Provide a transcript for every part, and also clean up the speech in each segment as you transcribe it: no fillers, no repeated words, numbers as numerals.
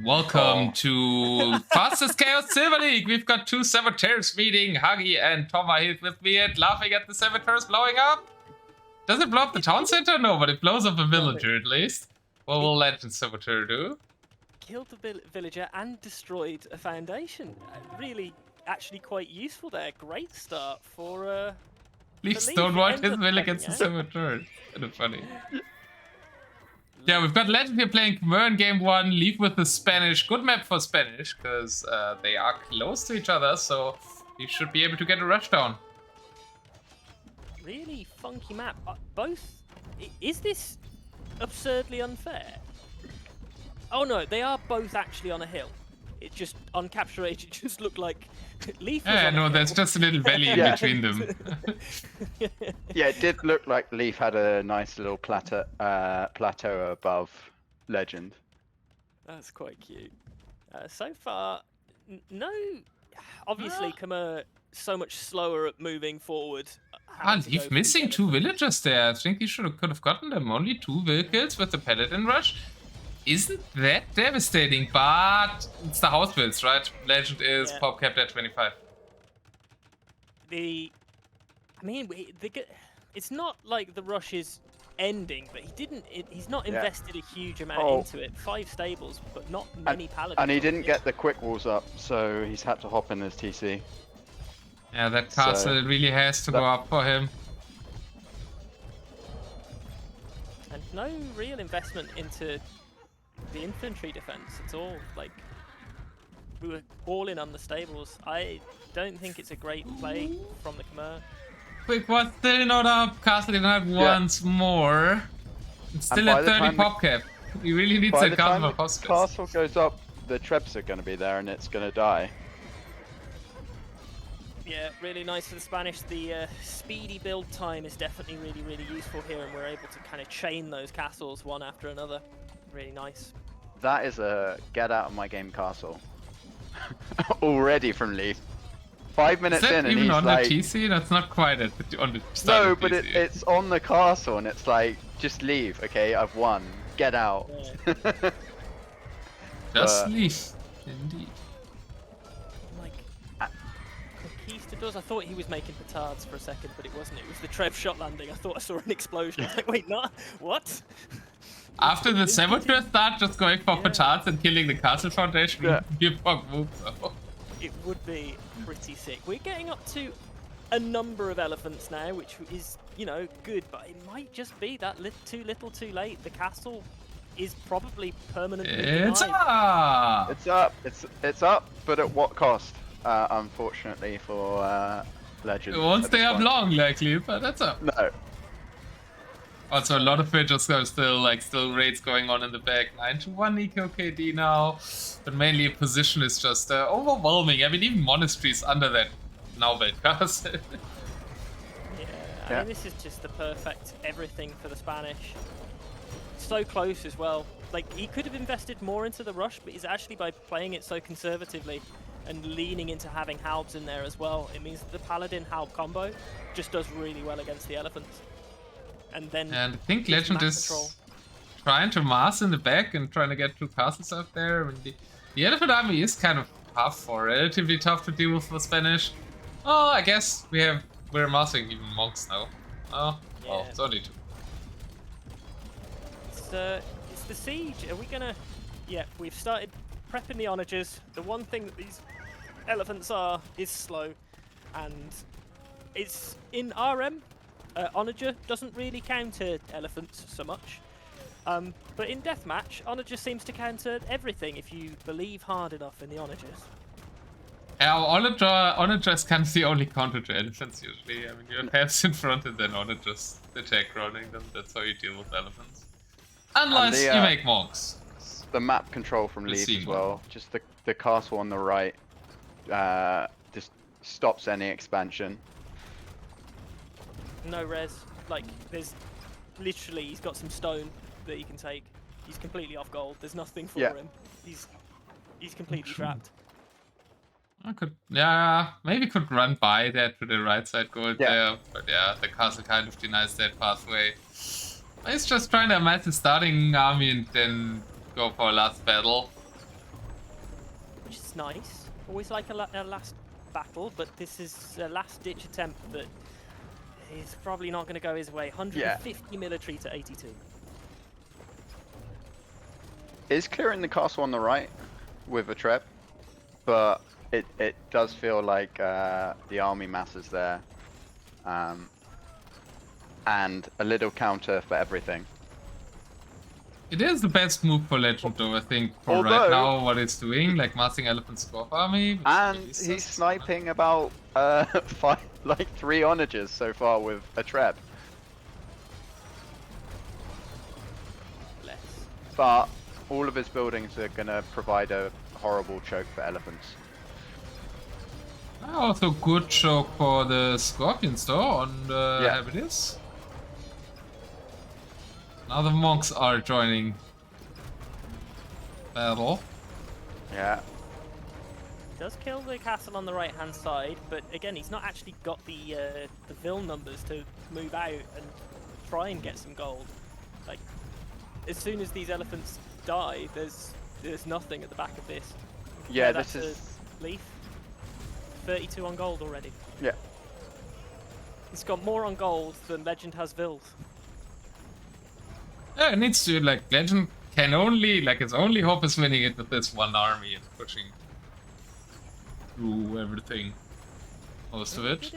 Welcome to Fastest Chaos Silver League. We've got two saboteurs meeting, Huggie and Tom are here with me and laughing at the saboteurs blowing up. Does it blow up the town center? No, but it blows up a villager at least. What will Legend Saboteur do? Killed the villager and destroyed a foundation. Really, actually quite useful there. Great start for Leafs don't want his will against the saboteurs. Kind of funny. Yeah, we've got Legend here playing Khmer in game 1. Leaf with the Spanish. Good map for Spanish, because they are close to each other, so you should be able to get a rush down. Really funky map. Both. Is this absurdly unfair? Oh no, they are both actually on a hill. It just, on Capture Age, it just looked like Leaf was Yeah, on no, a there's hill. just a little valley in between them. Yeah, it did look like Leaf had a nice little plateau above Legend. That's quite cute. So far, no. Obviously, Khmer so much slower at moving forward. Leaf missing two villagers there. I think he could have gotten them. Only two will kills with the Paladin Rush. Isn't that devastating? But it's the house builds, right? Legend is pop capped at 25. I mean, it's not like the rush is ending, but he's not invested a huge amount into it. 5 stables, but not many paladins. And he didn't get the quick walls up, so he's had to hop in his TC. Yeah, that castle really has to go up for him. And no real investment into the infantry defense. It's all like we were all in on the stables. I don't think it's a great play from the Khmer. Quick one, still not up. Castle Ignite once more. It's still at 30 pop cap. He really needs a couple of hospice. By the time the castle goes up, the Trebs are going to be there and it's going to die. Yeah, really nice for the Spanish. The speedy build time is definitely really useful here, and we're able to kind of chain those castles one after another. Really nice. That is a get out of my game castle. Already from Leaf. 5 minutes in and even he's on like... the TC? That's not quite on the start. No, but it's on the castle and it's like, just leave, okay? I've won. Get out. Yeah. Just leave. Indeed. Like, conquistadors, I thought he was making petards for a second, but it wasn't. It was the Trev shot landing. I thought I saw an explosion. I was like, wait, not? What? After the saboteur start, just going for petards and killing the castle foundation would be a fuck move, though. It would be pretty sick. We're getting up to a number of elephants now, which is, you know, good, but it might just be that too little too late. The castle is probably permanently It's denied. up! It's up. It's up, but at what cost? Unfortunately for Legend. It won't stay up long, likely, but that's up. No. Also, a lot of it just still raids going on in the back. 9-1 eco KD now, but mainly a position is just overwhelming. I mean, even Monastery's under that now bait castle. I mean, this is just the perfect everything for the Spanish. So close as well. Like, he could have invested more into the rush, but he's actually, by playing it so conservatively and leaning into having Halbs in there as well, it means that the Paladin Halb combo just does really well against the elephants. And I think Legend is trying to mass in the back and trying to get 2 castles up there. I mean, the elephant army is kind of tough, or relatively tough to deal with for Spanish. Oh, I guess we're massing even monks now. Oh, yeah. Well, it's only 2. It's the siege. Are we gonna? Yeah, we've started prepping the onagers. The one thing that these elephants are is slow, and it's in RM. Onager doesn't really counter elephants so much, but in Deathmatch, Onager seems to counter everything if you believe hard enough in the onagers. Yeah, Onager is kind of the only counter to elephants usually. I mean, you have halves in front and then Onagers attack running them. That's how you deal with elephants. Unless you make monks. The map control from Leaf as well. Just the castle on the right just stops any expansion. No res, like there's literally, he's got some stone that he can take. He's completely off gold. There's nothing for him. He's completely trapped. I could, maybe could run by that to the right side gold there, but the castle kind of denies that pathway. He's just trying to amass his starting army and then go for a last battle. nice. Always like a last battle, but this is a last-ditch attempt that is probably not going to go his way. 150 military to 82. Is clearing the castle on the right with a trap, but it does feel like the army mass is there, and a little counter for everything. It is the best move for Legend, though, I think, for right now, what it's doing, like massing Elephant Scorp Army. And he's sniping about 3 onagers so far with a trap. Less. But all of his buildings are gonna provide a horrible choke for elephants. Also good choke for the Scorpions, though, on the Habitus. Now the monks are joining battle. Yeah. Does kill the castle on the right hand side, but again he's not actually got the vil numbers to move out and try and get some gold. Like, as soon as these elephants die, there's nothing at the back of this. Yeah, this is Leaf. 32 on gold already. Yeah. He's got more on gold than Legend has vils. Yeah, it needs to, like, Legend can only, like, its only hope is winning it with this one army and pushing through everything. Most of it.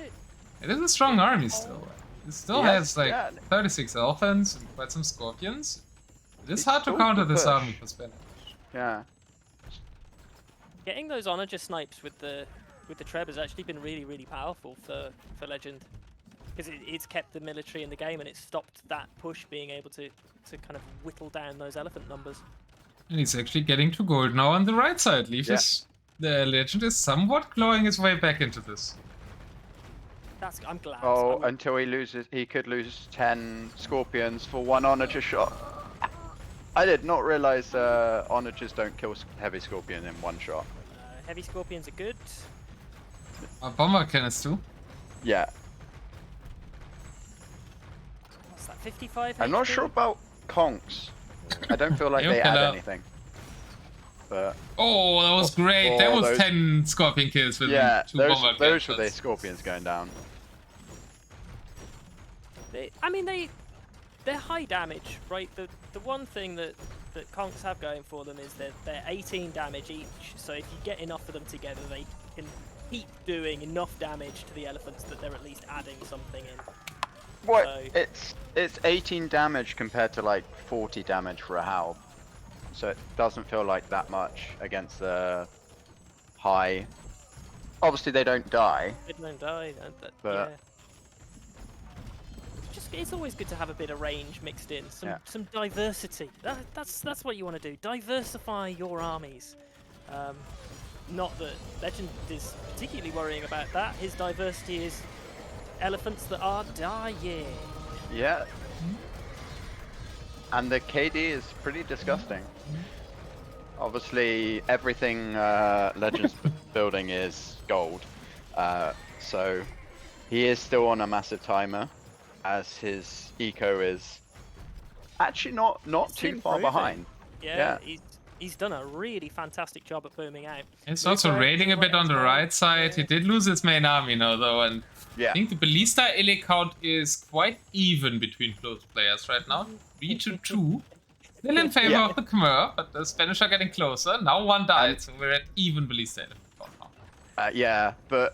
It is a strong army still. It still has, like, 36 elephants and quite some scorpions. It is hard to counter this army for Spanish. Yeah. Getting those onager snipes with the Treb has actually been really, really powerful for Legend. Because it's kept the military in the game and it's stopped that push being able to kind of whittle down those elephant numbers. And he's actually getting to gold now on the right side. Leaf is, the Legend is somewhat clawing his way back into this. I'm glad. Oh, until he could lose 10 scorpions for 1 onager shot. I did not realize onagers don't kill heavy scorpion in 1 shot. Heavy scorpions are good. Bomber cannons too. Yeah. What's that, 55 I'm not sure about conks. I don't feel like they add anything. But oh, that was great. That was 10 scorpion kills with 2 bomber cannons. Those were the scorpions going down. They're high damage, right? The one thing that conks have going for them is that they're 18 damage each. So if you get enough of them together, they can keep doing enough damage to the elephants that they're at least adding something in. What? So, it's 18 damage compared to like 40 damage for a howl. So it doesn't feel like that much against the high. Obviously they don't die. They don't die, but yeah. It's always good to have a bit of range mixed in, some diversity. That's what you want to do. Diversify your armies. Not that Legend is particularly worrying about that. His diversity is elephants that are dying. Yeah. And the KD is pretty disgusting. Obviously, everything Legend's building is gold. So he is still on a massive timer, as his eco is actually not too far behind. Yeah. He's done a really fantastic job at booming out. He's also raiding a bit on the right side. He did lose his main army now, though, and I think the Ballista Illy count is quite even between close players right now. 3-2. Still in favor of the Khmer, but the Spanish are getting closer. Now 1 died, so we're at even Ballista Illy count now. Yeah, but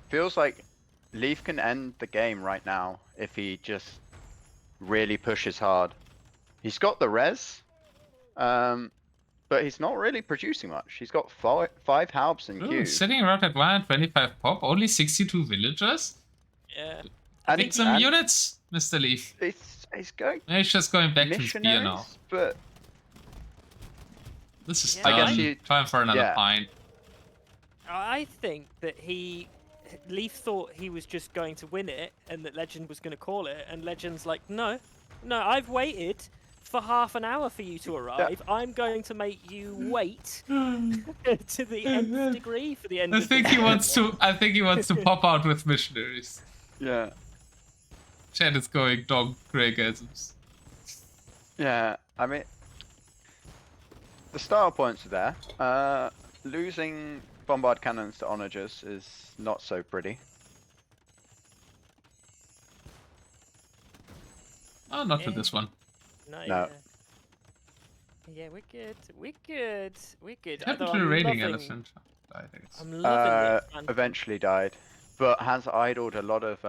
feels like Leaf can end the game right now if he just really pushes hard. He's got the res, but he's not really producing much. He's got 5 halbs in queue. Sitting around at 125 pop, only 62 villagers. Yeah. I think some units, Mr. Leaf. He's going. He's just going back to spear now. But this is done. Time for another pint. I think that Leaf thought he was just going to win it and that Legend was going to call it, and Legend's like, no, I've waited for half an hour for you to arrive. I'm going to make you wait to the nth degree for the end. I think he wants to pop out with missionaries. Yeah. Chat is going dog greygasms. Yeah, I mean, the style points are there. losing bombard cannons to onagers is not so pretty. Oh, not to this one. No. No. Yeah, we're good. We're good. We're good. What happened Although to the I'm raiding loving, elephant? Died, I guess. I'm loving the expansion. Eventually died, but has idled a lot of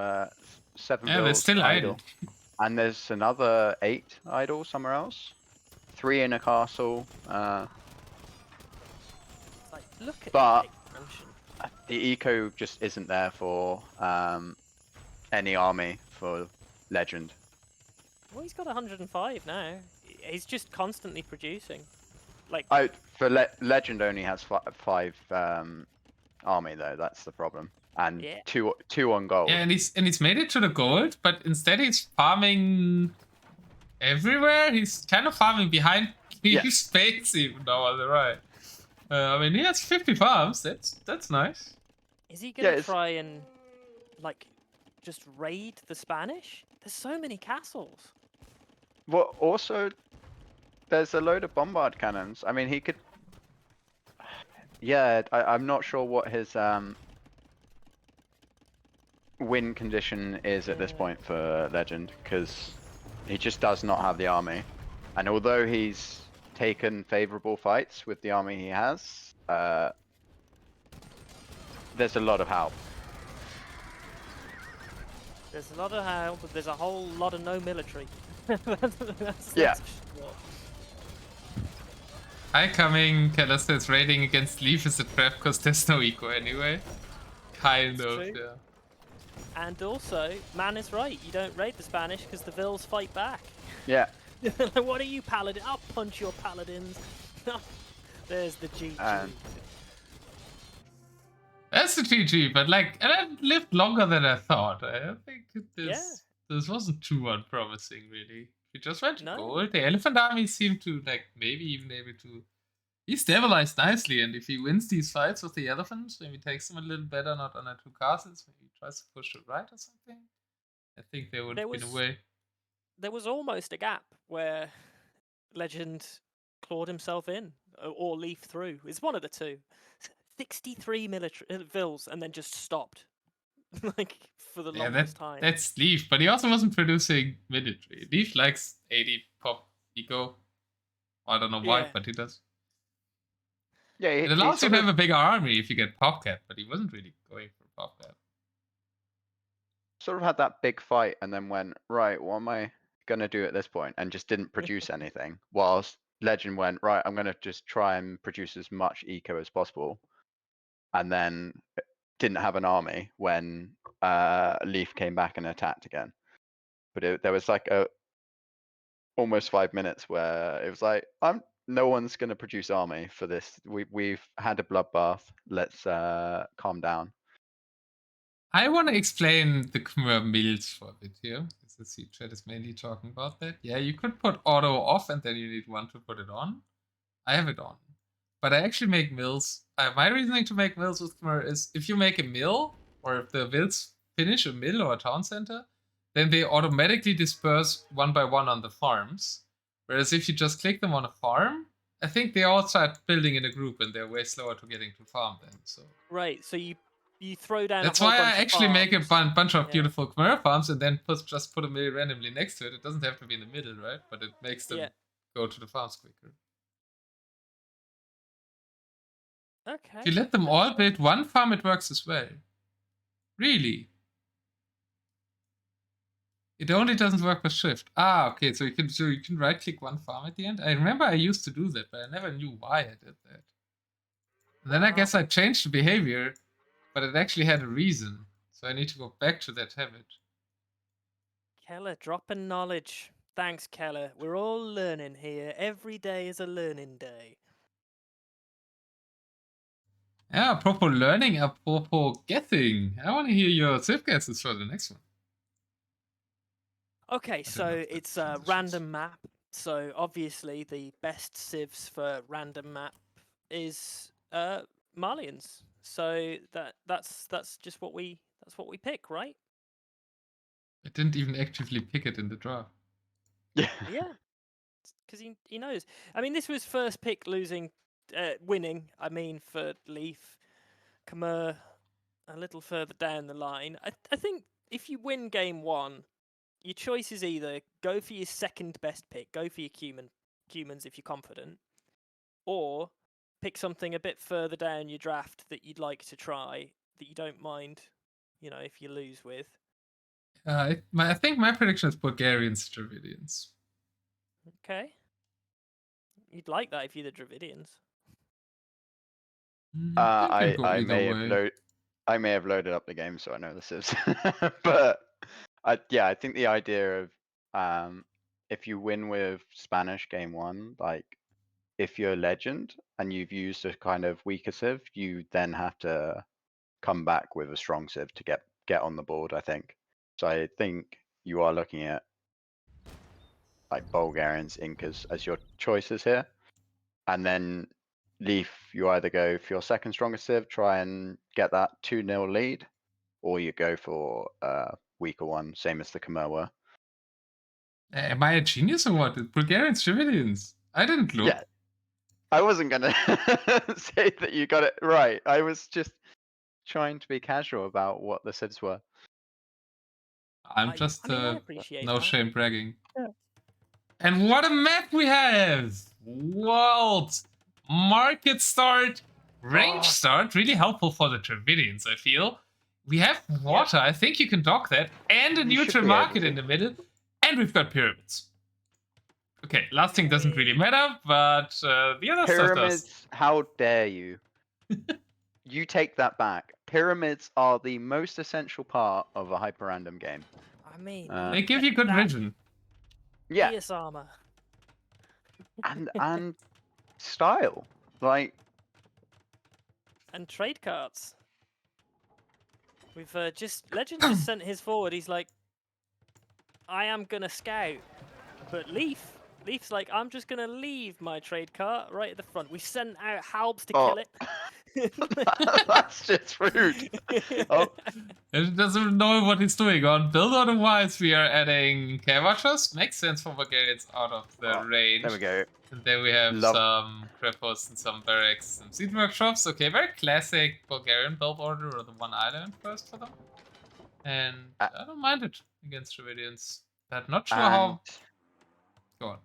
7 Yeah, they're bills still idle. idle. And there's another 8 idle somewhere else. 3 in a castle. It's like, look at But- the expansion. The eco just isn't there for any army for Legend. Well, he's got 105 now. He's just constantly producing. Like, For Legend only has 5 army though. That's the problem. And Yeah. two on gold. Yeah, and he's made it to the gold, but instead he's farming everywhere. He's kind of farming behind Leaf's space even though on the right. I mean, he has 50 farms. That's nice. is he gonna Yeah, try and like just raid the Spanish? There's so many castles. Well, also, there's a load of bombard cannons. I mean, he could. Yeah, I'm not sure what his win condition is at this point for Legend, because he just does not have the army. And although he's taken favorable fights with the army he has, there's a lot of help. There's a lot of help, but there's a whole lot of no military. that's Yeah. what- Hi, coming. Keller says raiding against Leaf is a trap because there's no eco anyway. Kind That's of, true. yeah. And also, man is right. You don't raid the Spanish because the Vils fight back. Yeah, Like, what are you, paladin? I'll punch your paladins. There's the GG. That's the GG, but like, and it lived longer than I thought. I think this wasn't too unpromising, really. If you just went to No. gold, the elephant army seemed to, like, maybe even able to be stabilized nicely, and if he wins these fights with the elephants, maybe takes them a little better, not on the 2 castles, maybe tries to push it right or something, I think they would There have been was- away. There was almost a gap where Legend clawed himself in or Leaf through. It's one of the two. 63 military Vils and then just stopped. Like, for the Yeah, longest time. that's Leaf, but he also wasn't producing military. Leaf likes 80 pop eco. I don't know why, Yeah. but he does. yeah. It allows you to have a bigger army if you get pop cap, but he wasn't really going for pop cap. Sort of had that big fight and then went, right, what am I gonna do at this point? And just didn't produce anything. Whilst Legend went, right, I'm gonna just try and produce as much eco as possible. And then didn't have an army when Leaf came back and attacked again. But there was like almost 5 minutes where it was like, no one's gonna produce army for this. We've had a bloodbath. Let's calm down. I want to explain the Khmer mills for a bit here. The C chat is mainly talking about that. Yeah, you could put auto off and then you need one to put it on. I have it on. But I actually make mills. My reasoning to make mills with Khmer is if you make a mill, or if the wills finish a mill or a town center, then they automatically disperse one by one on the farms. Whereas if you just click them on a farm, I think they all start building in a group and they're way slower to getting to farm then. So Right, so you throw down that's a whole why I bunch of actually make a farms. bunch of Yeah. beautiful Khmer farms and then just put a mill randomly next to it. It doesn't have to be in the middle, right? But it makes them Yeah. go to the farms quicker. Okay. If you let them all build one farm, it works as well. Really? It only doesn't work with shift. Ah, okay. So you can right click one farm at the end. I remember I used to do that, but I never knew why I did that. And then I Wow. guess I changed the behavior, but it actually had a reason. So I need to go back to that habit. Keller, dropping knowledge. Thanks, Keller. We're all learning here. Every day is a learning day. Yeah, apropos learning, apropos guessing. I want to hear your Civ guesses for the next one. Okay, don't know so if that it's a transitions. random map. So obviously the best civs for random map is Malians. So that's just what we pick, right? I didn't even actively pick it in the draft. Yeah. Yeah, because he knows. I mean, this was first pick losing winning, I mean, for Leaf, Khmer a little further down the line. I think if you win game 1, your choice is either go for your second best pick, go for your humans if you're confident, or pick something a bit further down your draft that you'd like to try, that you don't mind, if you lose with. I think my prediction is Bulgarians, Dravidians. Okay. You'd like that if you're the Dravidians. I may have loaded up the game, so I know this is. But I think the idea of if you win with Spanish game 1, like if you're legend and you've used a kind of weaker civ, you then have to come back with a strong civ to get on the board, I think. So I think you are looking at like Bulgarians, Incas as your choices here. And then Leaf, you either go for your second strongest civ, try and get that 2-0 lead, or you go for a weaker one, same as the Khmer were. Am I a genius or what? Bulgarians, Dravidians. I didn't look. Yeah. I wasn't gonna say that you got it right. I was just trying to be casual about what the civs were. I'm just I appreciate no that. shame bragging. Yeah. And what a map we have! World! Market start, range start, really helpful for the Dravidians, I feel. We have water, I think you can dock that, and a neutral market in the middle, and we've got pyramids. Okay, last thing doesn't really matter, but the other stuff does. How dare you? You take that back. Pyramids are the most essential part of a hyper-random game. I mean, They give you good vision. Yeah. Pierce armor. And style. Like. And trade cards. We've Legend just sent his forward. He's like, I am gonna scout, but Leaf's like, I'm just gonna leave my trade cart right at the front. We sent out Halbs to kill it. That's just rude. Oh. He doesn't know what he's doing. On Build otherwise, we are adding Cavachers. Makes sense for Bulgarians out of the range. There we go. And then we have some crepos and some barracks, some seed workshops. Okay, very classic Bulgarian build order, or the one island first for them. And I don't mind it against Dravidians. But not sure how. Go on.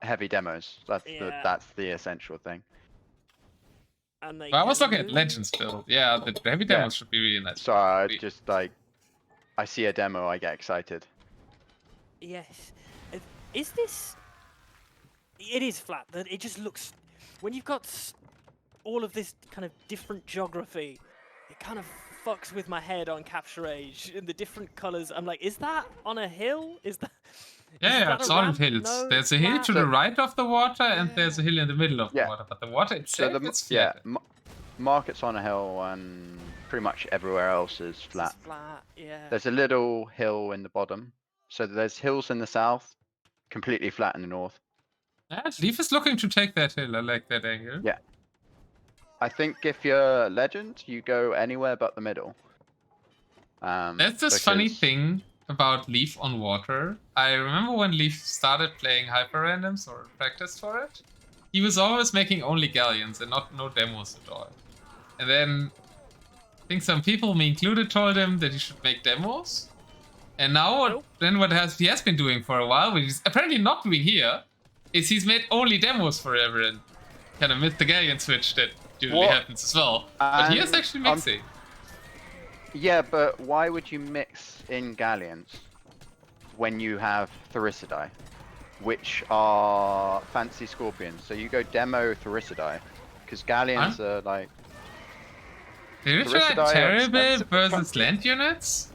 Heavy demos. That's the essential thing. And I was looking at Legends build. Yeah, the heavy demos should be really nice. So I just like, I see a demo, I get excited. Yes. Is this? It is flat. It just looks. When you've got all of this kind of different geography, it kind of fucks with my head on Capture Age and the different colors. I'm like, is that on a hill? Is that? Yeah, it's on hills. No, there's a hill to the right of the water, and there's a hill in the middle of the water. But the water itself is flat. Market's on a hill, and pretty much everywhere else is flat. It's flat, yeah. There's a little hill in the bottom. So there's hills in the south, completely flat in the north. Yeah, Leaf is looking to take that hill. I like that angle. Yeah. I think if you're Legend, you go anywhere but the middle. That's this funny thing about Leaf on water. I remember when Leaf started playing Hyperrandoms or practiced for it, he was always making only galleons and no demos at all. And then I think some people, me included, told him that he should make demos. And now what he has been doing for a while, which he's apparently not doing here, is he's made only demos forever and kind of missed the galleon switch that usually happens as well. But he is actually mixing. Yeah, but why would you mix in galleons when you have Thericidai, which are fancy scorpions? So you go demo Thericidai, because galleons are like... Thericidai terrible versus land units?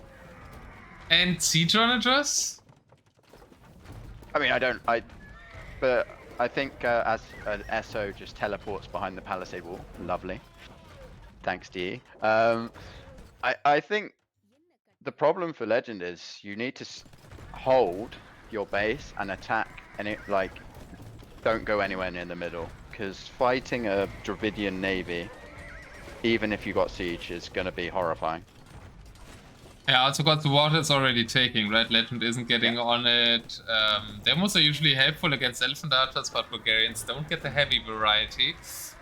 And siege onagers? I mean, but I think as an SO just teleports behind the palisade wall. Lovely. Thanks, DE. I think the problem for Legend is you need to hold your base and attack, and it like don't go anywhere near the middle, because fighting a Dravidian navy, even if you got siege, is going to be horrifying. Yeah, also got the water is already taking, right? Legend isn't getting on it. Demos are usually helpful against Elephant Archers, but Bulgarians don't get the heavy variety.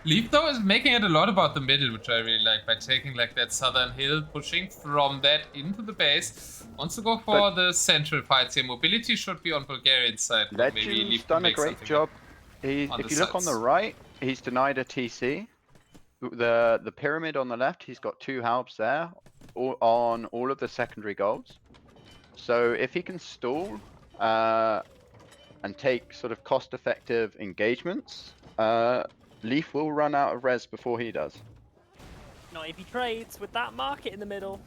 Leaf, though, is making it a lot about the middle, which I really like, by taking like that southern hill, pushing from that into the base. Wants to go for the central fights here. Mobility should be on Bulgarian's side, but maybe Legend's Leaf done can a make great something job. on If you look on the sides. right, he's denied a TC. The pyramid on the left, he's got 2 halves there, on all of the secondary goals. So if he can stall and take sort of cost-effective engagements, Leaf will run out of res before he does. Not if he trades with that market in the middle.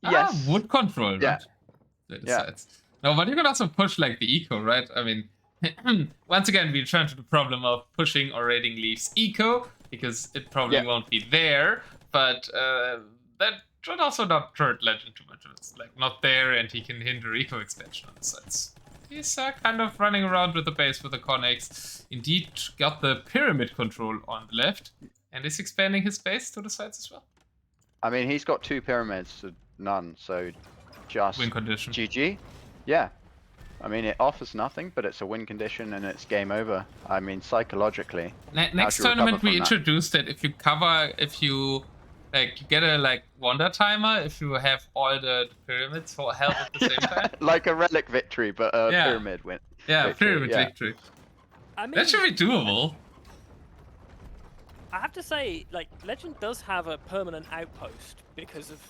Yes. Wood control, Yeah. right? They decides. No, but you can also push like the eco, right? I mean, once again, we return to the problem of pushing or raiding Leaf's eco, because it probably won't be there, but that should also not hurt Legend too much. It's like not there, and he can hinder eco expansion on the sides. He's kind of running around with the base with the Connex. Indeed, got the pyramid control on the left, and is expanding his base to the sides as well. I mean, he's got 2 pyramids, so none, so just Win condition. GG. Yeah. I mean, it offers nothing, but it's a win condition and it's game over. I mean, psychologically. Next tournament we introduced that if you like you get a like wonder timer if you have all the pyramids for help at the same time. Like a relic victory, but a pyramid win. Yeah, pyramid victory. I mean, that should be doable. I have to say, like, Legend does have a permanent outpost because of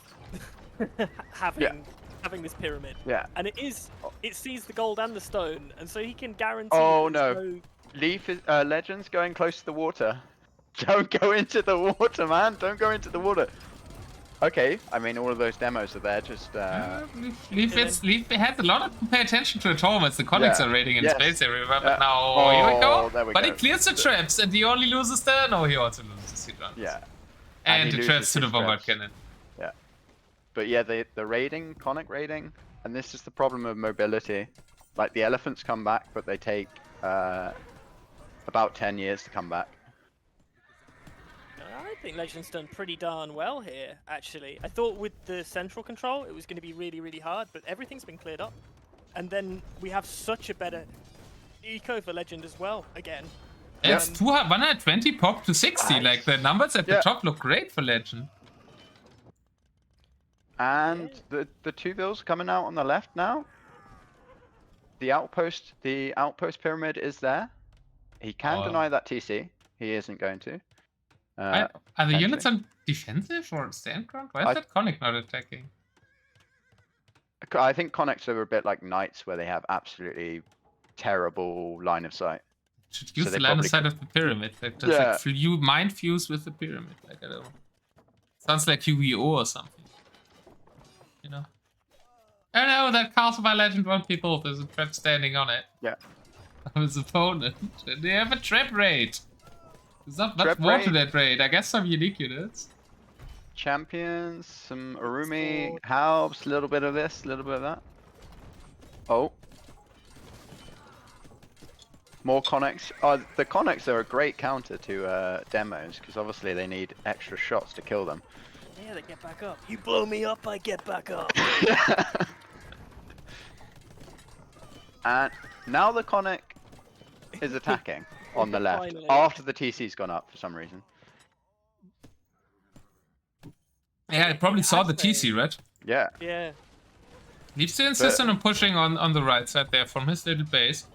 having this pyramid. Yeah. And it sees the gold and the stone, and so he can guarantee. Oh no. Leaf is Legend's going close to the water. Don't go into the water, man. Don't go into the water. Okay, I mean all of those demos are there. Just Leaf had a lot of pay attention to at home as the Connex are raiding in space everywhere. But now here we go. There we but go. he clears the traps, and he only loses there. No, he also loses. He runs. Yeah. And the traps to the bombard cannon. Yeah. But yeah, the raiding, Conic raiding, and this is the problem of mobility. Like the elephants come back, but they take about 10 years to come back. I think Legend's done pretty darn well here, actually. I thought with the central control it was going to be really, really hard, but everything's been cleared up. And then we have such a better eco for Legend as well, again. It's 120 pop to 60, like the numbers at the top look great for Legend. And the 2 vills coming out on the left now. The outpost pyramid is there. He can deny that TC. He isn't going to. Are the units on defensive or stand ground? Why is that Conic not attacking? I think Conics are a bit like Knights, where they have absolutely terrible line of sight. Should use the line of sight of the pyramid. Like just like mind fuse with the pyramid. Like I don't know. Sounds like Yu-Gi-Oh or something. You know. Oh no, that castle by Legend won't be built. There's a trap standing on it. Yeah. Of his opponent. They have a trap raid. There's not much more to that raid. I guess some unique units. Champions, some Urumi, Halbs, a little bit of this, a little bit of that. Oh. More Conics. The Conics are a great counter to demos, because obviously they need extra shots to kill them. Yeah, they get back up. You blow me up, I get back up. And now the Conic is attacking on the left after the TC's gone up for some reason. Yeah, I probably saw the TC, right? Yeah. Yeah. Leaves to insist on pushing on the right side there from his little base.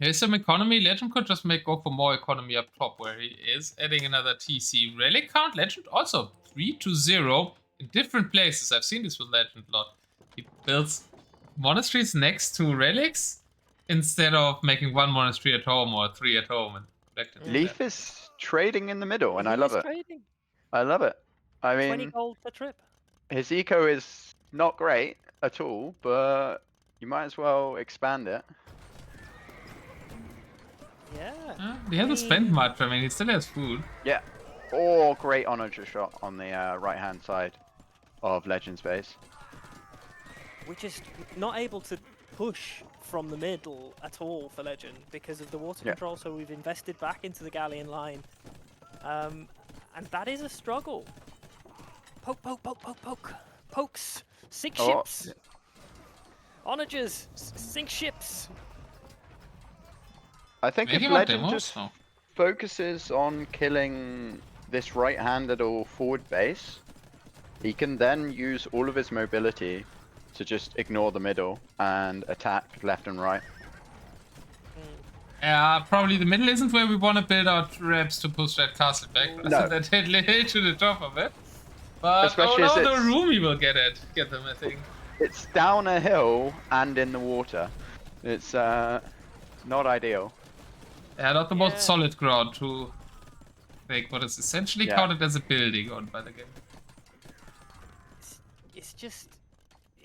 Here's some economy. Legend could just go for more economy up top where he is. Adding another TC. Relic count. Legend also 3-0 in different places. I've seen this with Legend a lot. He builds monasteries next to relics instead of making 1 monastery at home or 3 at home. And Leaf is trading in the middle, and I love it. I love it. I mean, 20 gold per trip. His eco is not great at all, but you might as well expand it. Yeah. He hasn't spent much. I mean, he still has food. Yeah. Oh, great onager shot on the right-hand side of Legend's base. We're just not able to push from the middle at all for Legend because of the water control, so we've invested back into the Galleon line. And that is a struggle. Poke, poke, poke, poke, poke. Pokes. Sink Oh, ships. Onagers. Sink ships. I think Maybe if more Legend demos? just No. focuses on killing this right-handed or forward base, he can then use all of his mobility to just ignore the middle and attack left and right. Probably the middle isn't where we want to build out reps to push that castle back. No. That hit to the top of it. But Especially oh as no, the it's- Rumi will get them, I think. It's down a hill and in the water. It's not ideal. Yeah, not the Yeah. most solid ground to make what is essentially Yeah. counted as a building on by the game. It's just.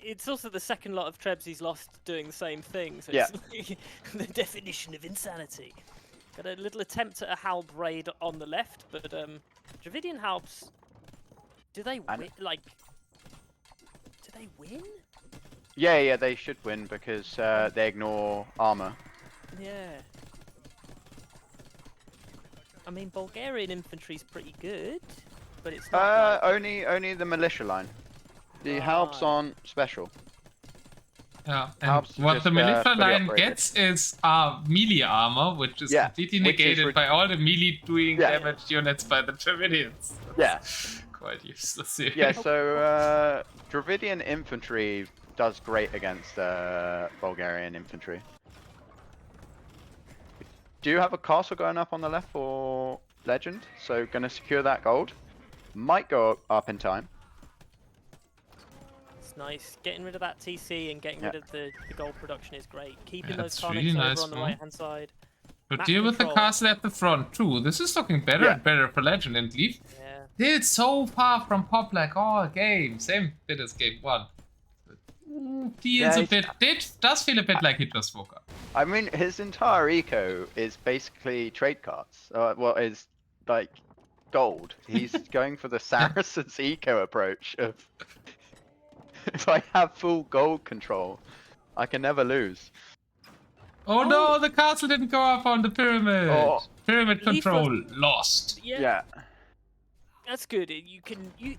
It's also the second lot of Trebs he's lost doing the same thing. So Yeah. it's like the definition of insanity. Got a little attempt at a Halb raid on the left, but Dravidian Halbs. Do they win? Like. Do they win? Yeah, they should win because they ignore armor. Yeah. I mean, Bulgarian infantry's pretty good, but it's not. Like... Only the militia line. The Halbs aren't special. Yeah, and Helps what just, the militia fully line upgraded. gets is melee armor, which is completely which is negated by all the melee doing Yeah. damage units by the Dravidians. Yeah. Quite useless here. Yeah, so Dravidian infantry does great against Bulgarian infantry. Do you have a castle going up on the left for Legend? So gonna secure that gold. Might go up in time. It's nice. Getting rid of that TC and getting rid of the gold production is great. Keeping those it's Carnage really over nice, on the man. right hand side. But Map deal with the control. castle at the front too. This is looking better Yeah. and better for Legend and Leaf. Yeah. It's so far from pop like all game. Same bit as game 1. Feels Yeah, a bit. It does feel a bit like he just woke up. I mean, his entire eco is basically trade cards. Is like gold. He's going for the Saracen's eco approach of if I have full gold control, I can never lose. Oh no, the castle didn't go up on the pyramid. Oh. Pyramid Leaf control lost. Yeah. That's good.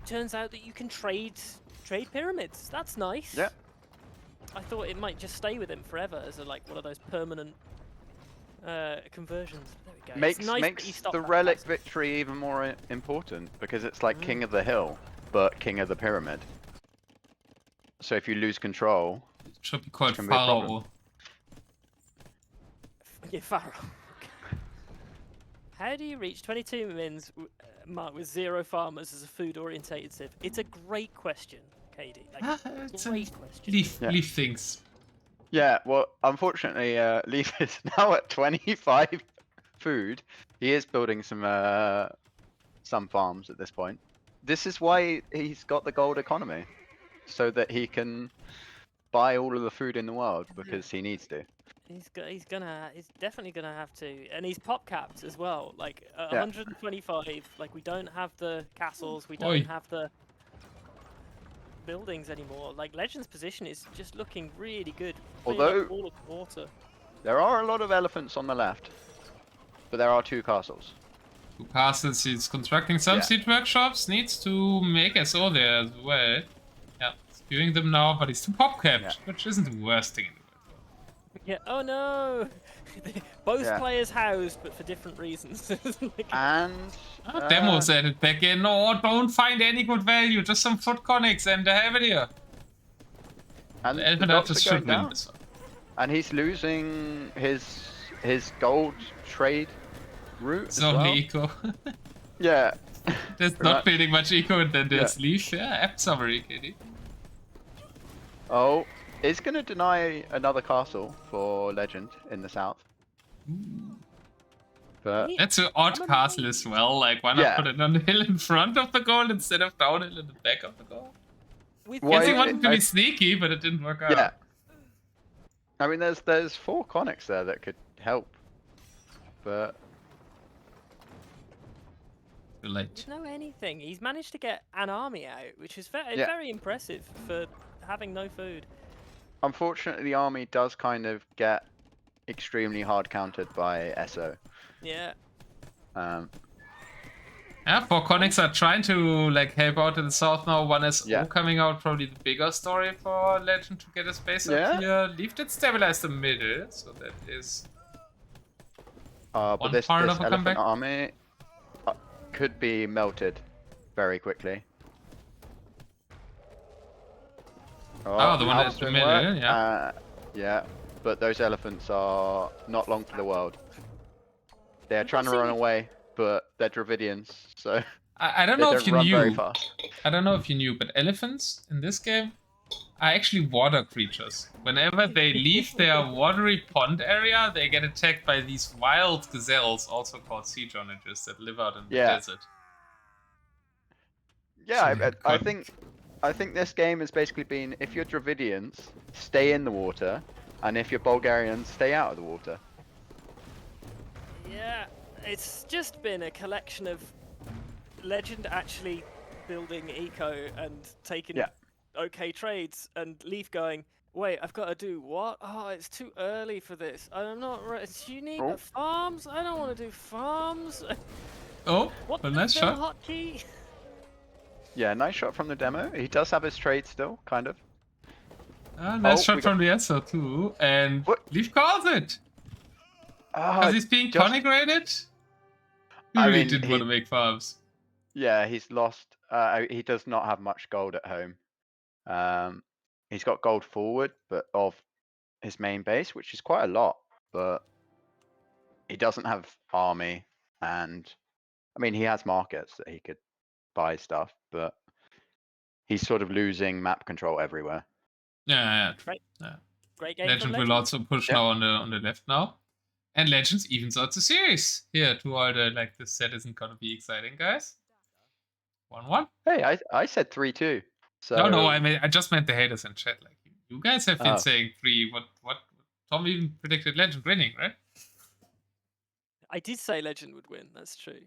Turns out that you can trade pyramids. That's nice. Yeah. I thought it might just stay with him forever as one of those permanent conversions. There we go. Makes it's nice that he makes stopped the that relic castle. victory even more important because it's like king of the hill, but king of the pyramid. So if you lose control, It should be called It's gonna be a problem. Pharaoh. Yeah, Pharaoh. How do you reach 22 mins marked with 0 farmers as a food-orientated civ? It's a great question, KD. It's a Great question. Leaf things. yeah. Well, unfortunately, Leaf is now at 25 food. He is building some farms at this point. This is why he's got the gold economy, so that he can buy all of the food in the world because he needs to. He's definitely gonna have to, and he's pop capped as well. Like 125. Like we don't have the castles, we don't Oi. have the buildings anymore. Like Legend's position is just looking really good. filling up Although- all of the water. There are a lot of elephants on the left, but there are 2 castles. 2 castles, he's constructing some Yeah. seed workshops, needs to make SO there as well. Yeah, he's doing them now, but he's too pop capped, Yeah. which isn't the worst thing in the world. Yeah. Oh no. Both Yeah. players housed, but for different reasons. Like, And Demos added back in. No, don't find any good value, just some foot conics and have it here. and The the Elfin drops just are going should win down. this one. And he's losing his gold trade route It's as only well. eco. Yeah. There's Pretty not much. building much eco and then there's Leaf. Yeah, apt summary, KD. Oh, it's gonna deny another castle for Legend in the south. But That's an odd castle as well. Like, why not Yeah. put it on the hill in front of the goal instead of downhill in the back of the goal? with Why- Guess he I- wanted to I- be sneaky, but it didn't work out. yeah. I mean, there's 4 conics there that could help, but Too late. There's no anything. He's managed to get an army out, which is very, Yeah. very impressive for having no food. unfortunately the army does kind of get extremely hard countered by SO. Yeah. Um, Yeah, four connects are trying to like help out in the south now. One is Yeah. coming out, probably the bigger story for Legend to get a space up Yeah. here. Leaf did stabilize the middle, so that is But one this part this of a elephant comeback. army could be melted very quickly. Oh, the one that at was the doing middle, work. yeah. Yeah, but those elephants are not long for the world. They're trying to run away, but they're Dravidians, so I don't they know don't if you run very knew. fast. I don't know if you knew, but elephants in this game are actually water creatures. Whenever they leave their watery pond area, they get attacked by these wild gazelles, also called siege onagers, that live out in the Yeah. desert. Yeah, I think this game has basically been, if you're Dravidians, stay in the water, and if you're Bulgarians, stay out of the water. Yeah, it's just been a collection of Legend actually building eco and taking Yeah. okay trades, and Leaf going, wait, I've got to do what? Oh, it's too early for this. I'm not ready. You need Oh. farms? I don't want to do farms. Oh, What a the nice shot. hotkey? Yeah, nice shot from the demo. He does have his trade still, kind of. Nice Oh, shot we got- from the Esso too, and What? Leaf calls it! Because he's being just- conigrated? He I really mean, didn't want to make farms. Yeah, he's lost. He does not have much gold at home. He's got gold forward, but of his main base, which is quite a lot. But he doesn't have army, and I mean, he has markets that he could buy stuff, but he's sort of losing map control everywhere. Yeah, Right. yeah. Great game Legend from will Legend. also push Yeah. now on the left now. And Legends evens out the series. Here, to all the, like, this set isn't gonna be exciting, guys. 1-1. Hey, I said 3-2. So No, I just meant the haters in chat. Like, you guys have been Oh. saying 3. What? Tom even predicted Legend winning, right? I did say Legend would win, that's true.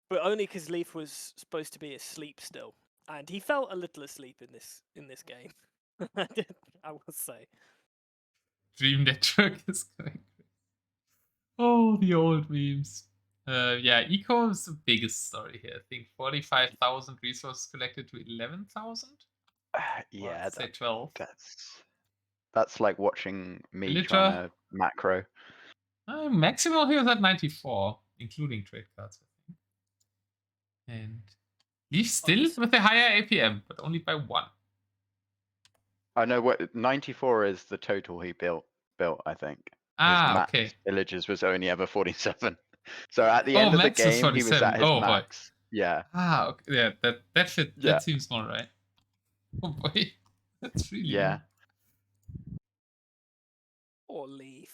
But only because Leaf was supposed to be asleep still. And he felt a little asleep in this game. I will say. Dream Network is going. Oh, the old memes. Yeah, Eco is the biggest story here. I think 45,000 resources collected to 11,000? yeah, Let's say 12. that's like watching me Villager. trying to macro. Maximal here is at 94, including trade cards, I think. And Leaf still with a higher APM, but only by 1. I know what 94 is the total he built, I think. Ah, his max okay. villages was only ever 47. So at the end of the max was game, he was 47. at his Oh, boy. max. Yeah. Ah, okay. Yeah, that fit. Yeah. That seems more right. Oh boy, that's really Yeah. low. Or Leaf.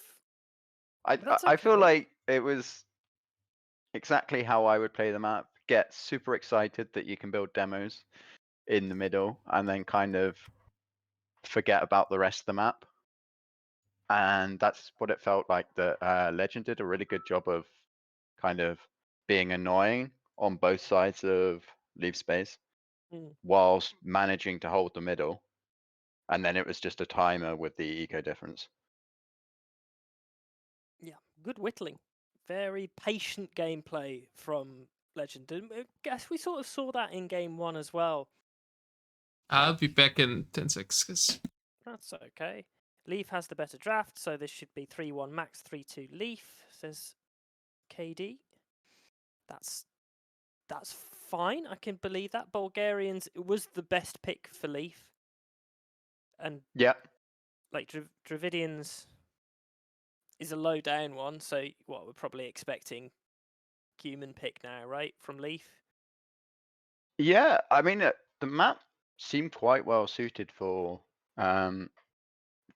I feel like it was exactly how I would play the map. Get super excited that you can build demos in the middle, and then kind of forget about the rest of the map. And that's what it felt like. That Legend did a really good job of kind of being annoying on both sides of Leaf space, whilst managing to hold the middle. And then it was just a timer with the eco difference. Yeah, good whittling. Very patient gameplay from Legend. And I guess we sort of saw that in game 1 as well. I'll be back in 10 seconds. That's okay. Leaf has the better draft, so this should be 3-1 max, 3-2 Leaf, says KD. That's fine. I can believe that. Bulgarians was the best pick for Leaf. And yeah, like Dravidians is a low down one, so what we're probably expecting human pick now, right, from Leaf? Yeah, I mean the map seemed quite well suited for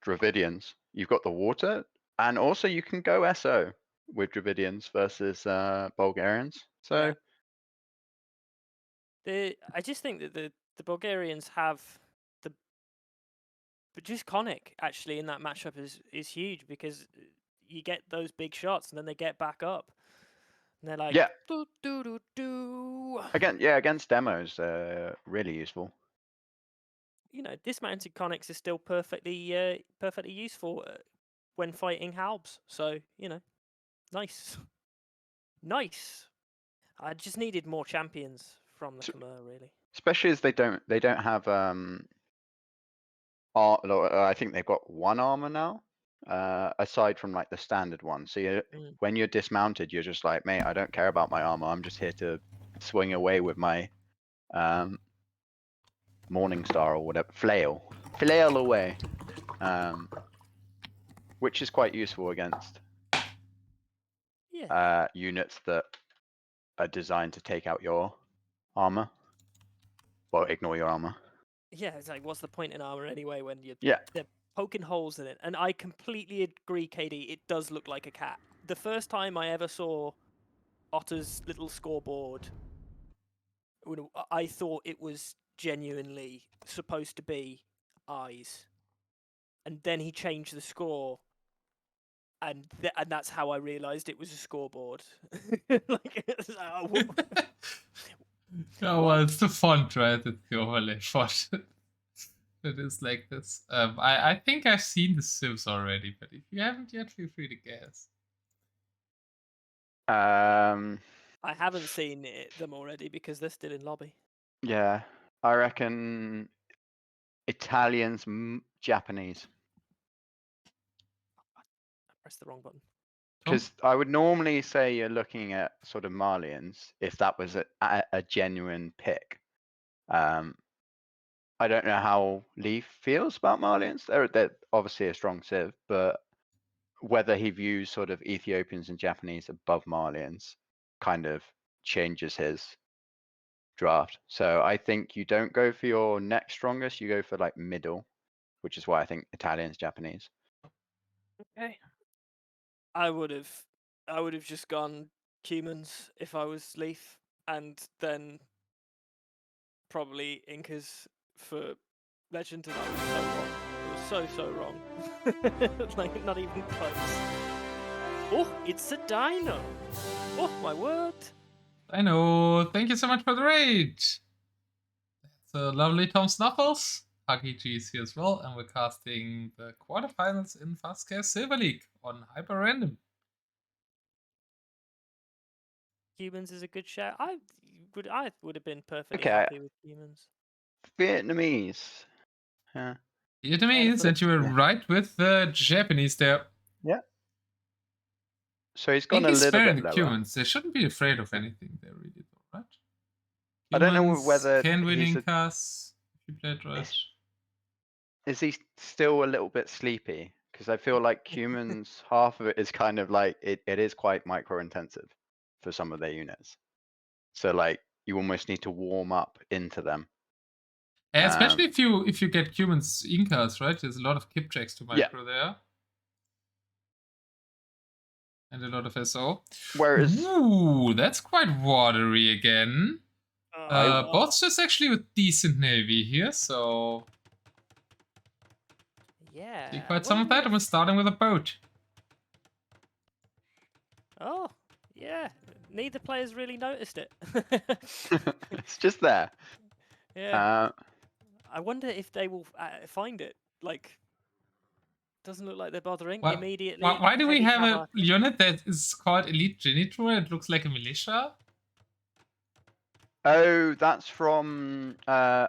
Dravidians. You've got the water, and also you can go SO with Dravidians versus Bulgarians. So I just think that the Bulgarians have but just Conic actually in that matchup is huge, because you get those big shots and then they get back up. And they're like, yeah, do do do do. against demos, really useful. You know, dismounted Conics is still perfectly useful when fighting Halbs. So you know, nice. I just needed more champions from the Khmer, really. Especially as they don't have I think they've got one armor now, aside from like the standard one. So when you're dismounted, you're just like, mate, I don't care about my armor. I'm just here to swing away with my Morning Star or whatever, flail away, which is quite useful against units that are designed to take out your armor. Well, ignore your armor. Yeah, it's like, what's the point in armor anyway when Yeah. they're poking holes in it? And I completely agree, KD. It does look like a cat. The first time I ever saw Otter's little scoreboard, I thought it was genuinely supposed to be eyes, and then he changed the score, and that's how I realised it was a scoreboard. Like, Oh, well, it's the font, right? It's the overlay font. It is like this. I think I've seen the Sims already, but if you haven't yet, feel free to guess. I haven't seen them already because they're still in lobby. Yeah, I reckon Italians, Japanese. I pressed the wrong button. Because I would normally say you're looking at sort of Malians if that was a genuine pick. I don't know how Leaf feels about Malians. They're obviously a strong civ, but whether he views sort of Ethiopians and Japanese above Malians kind of changes his draft. So I think you don't go for your next strongest, you go for like middle, which is why I think Italians, Japanese. Okay. I would have just gone humans if I was Leaf, and then probably Incas for Legend, and I was so wrong. It was so wrong. Like, not even close. Oh, it's a dino! Oh, my word! Dino, thank you so much for the raid! That's a lovely TomSnuffles Huggie is here as well, and we're casting the quarterfinals in Fastcare Silver League on Hyperrandom. Humans is a good shout. I would have been perfectly happy with humans. Vietnamese. Yeah. Vietnamese, and you were right with the Japanese there. Yeah. So he's gone a little bit lower. Humans. They shouldn't be afraid of anything there, really, though, right? Humans I don't know whether can win Incas if you play it right. Is he still a little bit sleepy? Because I feel like humans, half of it is kind of like it is quite micro intensive for some of their units. So like you almost need to warm up into them. Especially if you get humans Incas, right? There's a lot of kip checks to micro there. And a lot of SO. Whereas, ooh, that's quite watery again. Both just actually with decent navy here, so yeah. see quite some of that. I'm starting with a boat. Oh, yeah. Neither player's really noticed it. It's just there. Yeah. I wonder if they will find it. Like, doesn't look like they're bothering immediately. Why do we have a unit that is called Elite Genitor? It looks like a militia. Oh, that's from. Oh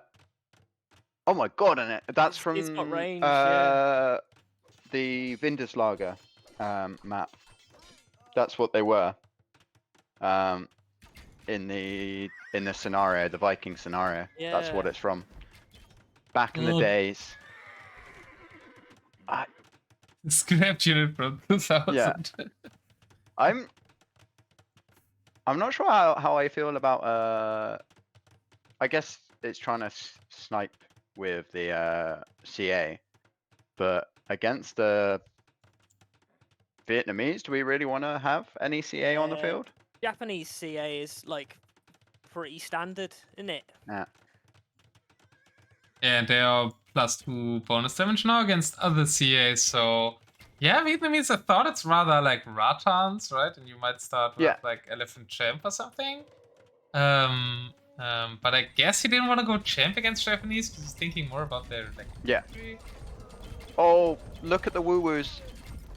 my god, and that's from it's got range, the Winterslager map. That's what they were. In the scenario, the Viking scenario. Yeah. That's what it's from. Back in the days. Scrapped unit from 2000. Yeah. I'm not sure how I feel about I guess it's trying to snipe with the CA, but against the Vietnamese, do we really want to have any CA on the field? Japanese CA is like pretty standard, isn't it? Yeah. And they are +2 bonus damage now against other CAs, so yeah, Vietnamese, I thought it's rather like Ratans, right? And you might start with like Elephant Champ or something. But I guess he didn't want to go Champ against Japanese because he's thinking more about their like victory. Oh, look at the woo-woos.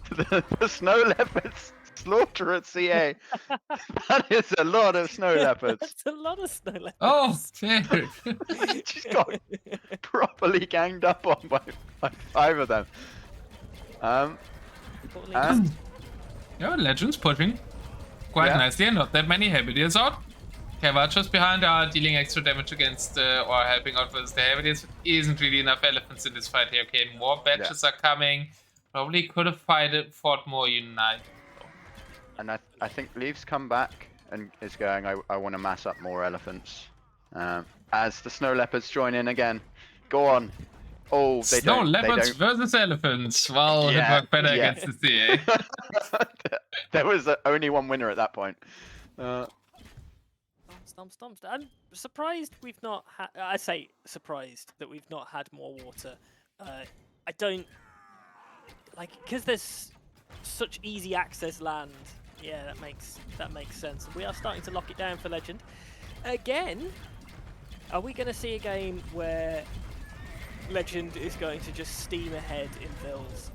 The snow leopards slaughter at CA. That is a lot of snow leopards. That's a lot of snow leopards. Oh, fair. Just got properly ganged up on by 5 of them. And Yeah, Legends pushing quite Yeah. nicely, and not that many heavy deals out. Keva just behind are dealing extra damage against or helping out with the heavy deals. Isn't really enough elephants in this fight here. Okay, more batches are coming. Probably could have fought more united. and I think Leaf's come back and is going, I want to mass up more elephants. As the snow leopards join in again. Go on. Oh, they Snow don't. leopards They don't. versus elephants. Well, Yeah, it worked better yeah. against the CA. There was only one winner at that point. Stomp. I'm surprised we've not had. I say surprised that we've not had more water. I don't like because there's such easy access land. Yeah, that makes sense. We are starting to lock it down for Legend. Again, are we going to see a game where Legend is going to just steam ahead in Vills?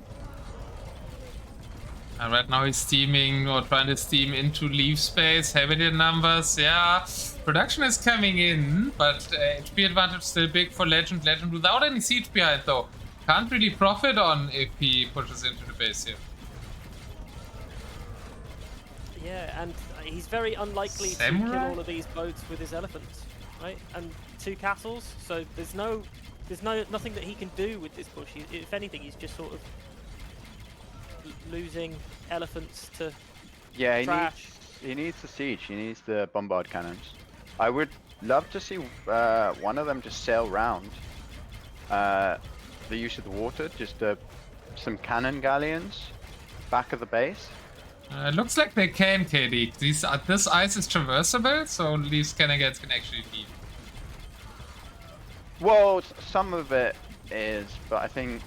And right now he's steaming or trying to steam into leaf space, heavy deal numbers, yeah. Production is coming in, but HP advantage still big for Legend. Legend without any siege behind though. Can't really profit on if he pushes into the base here. Yeah, and he's very unlikely to kill all of these boats with his elephants, right? And 2 castles, so there's nothing that he can do with this push. If anything, he's just sort of losing elephants to trash. He needs the siege. He needs the bombard cannons. I would love to see one of them just sail round. The use of the water, just some cannon galleons back of the base. It looks like they can, KD. This ice is traversable, so these cannons can actually leave. Well, some of it is, but I think,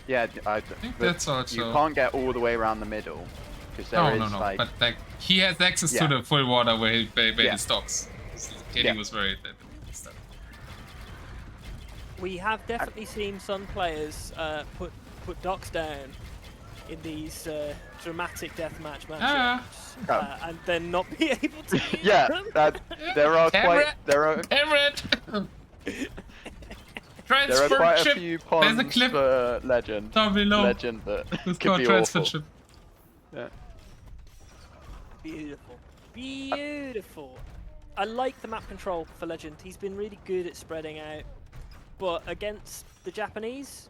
yeah, I think that's also. You can't get all the way around the middle because there is no. like. But like he has access to the full water where he stocks. KD was very. We have definitely seen some players put docks down in these dramatic deathmatch matches, and then not be able to. Yeah, there are Cameron. There are quite a few ponds There's a clip for Legend. down below. Legend that It's could called be transfer awful. ship. Yeah. Beautiful. I like the map control for Legend. He's been really good at spreading out, but against the Japanese,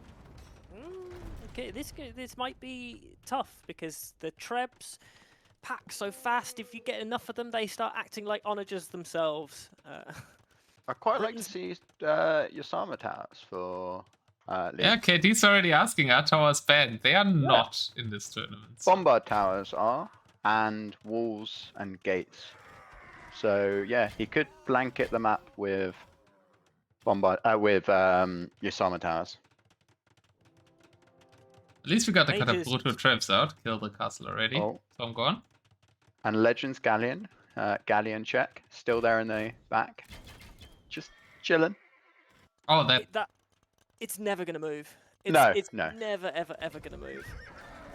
okay, this might be tough because the Trebs pack so fast. If you get enough of them, they start acting like onagers themselves. I'd quite like to see Yosama towers for League. Yeah, KD's already asking, are towers banned? They are not in this tournament. Bombard towers are, and walls and gates. So yeah, he could blanket the map with Yosama towers. At least we got the kind of brutal traps out. Kill the castle already. Oh. So I'm gone. And Legends Galleon, Galleon check, still there in the back. Just chilling. Oh, it's never gonna move. It's No. never ever gonna move.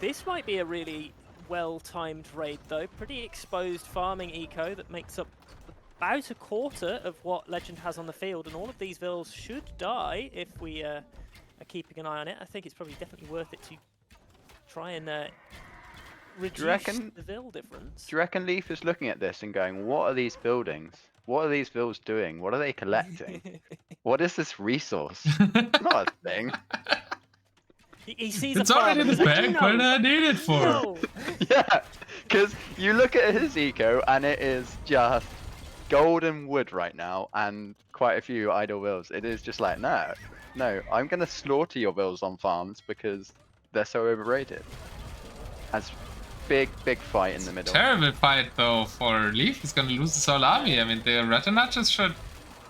This might be a really well-timed raid though. Pretty exposed farming eco that makes up about a quarter of what Legend has on the field, and all of these vills should die if we are keeping an eye on it. I think it's probably definitely worth it to try and reduce the vill difference. Do you reckon Leaf is looking at this and going, what are these buildings? What are these vills doing? What are they collecting? What is this resource? Not a thing. He sees it's a farm already in his bag. What did I need it for? No. Yeah, because you look at his eco and it is just golden wood right now and quite a few idle vills. It is just like, no, I'm going to slaughter your vills on farms because they're so overrated. As big fight in the middle. Terrible fight though for Leaf. He's gonna lose his whole army. I mean, the Retinatches should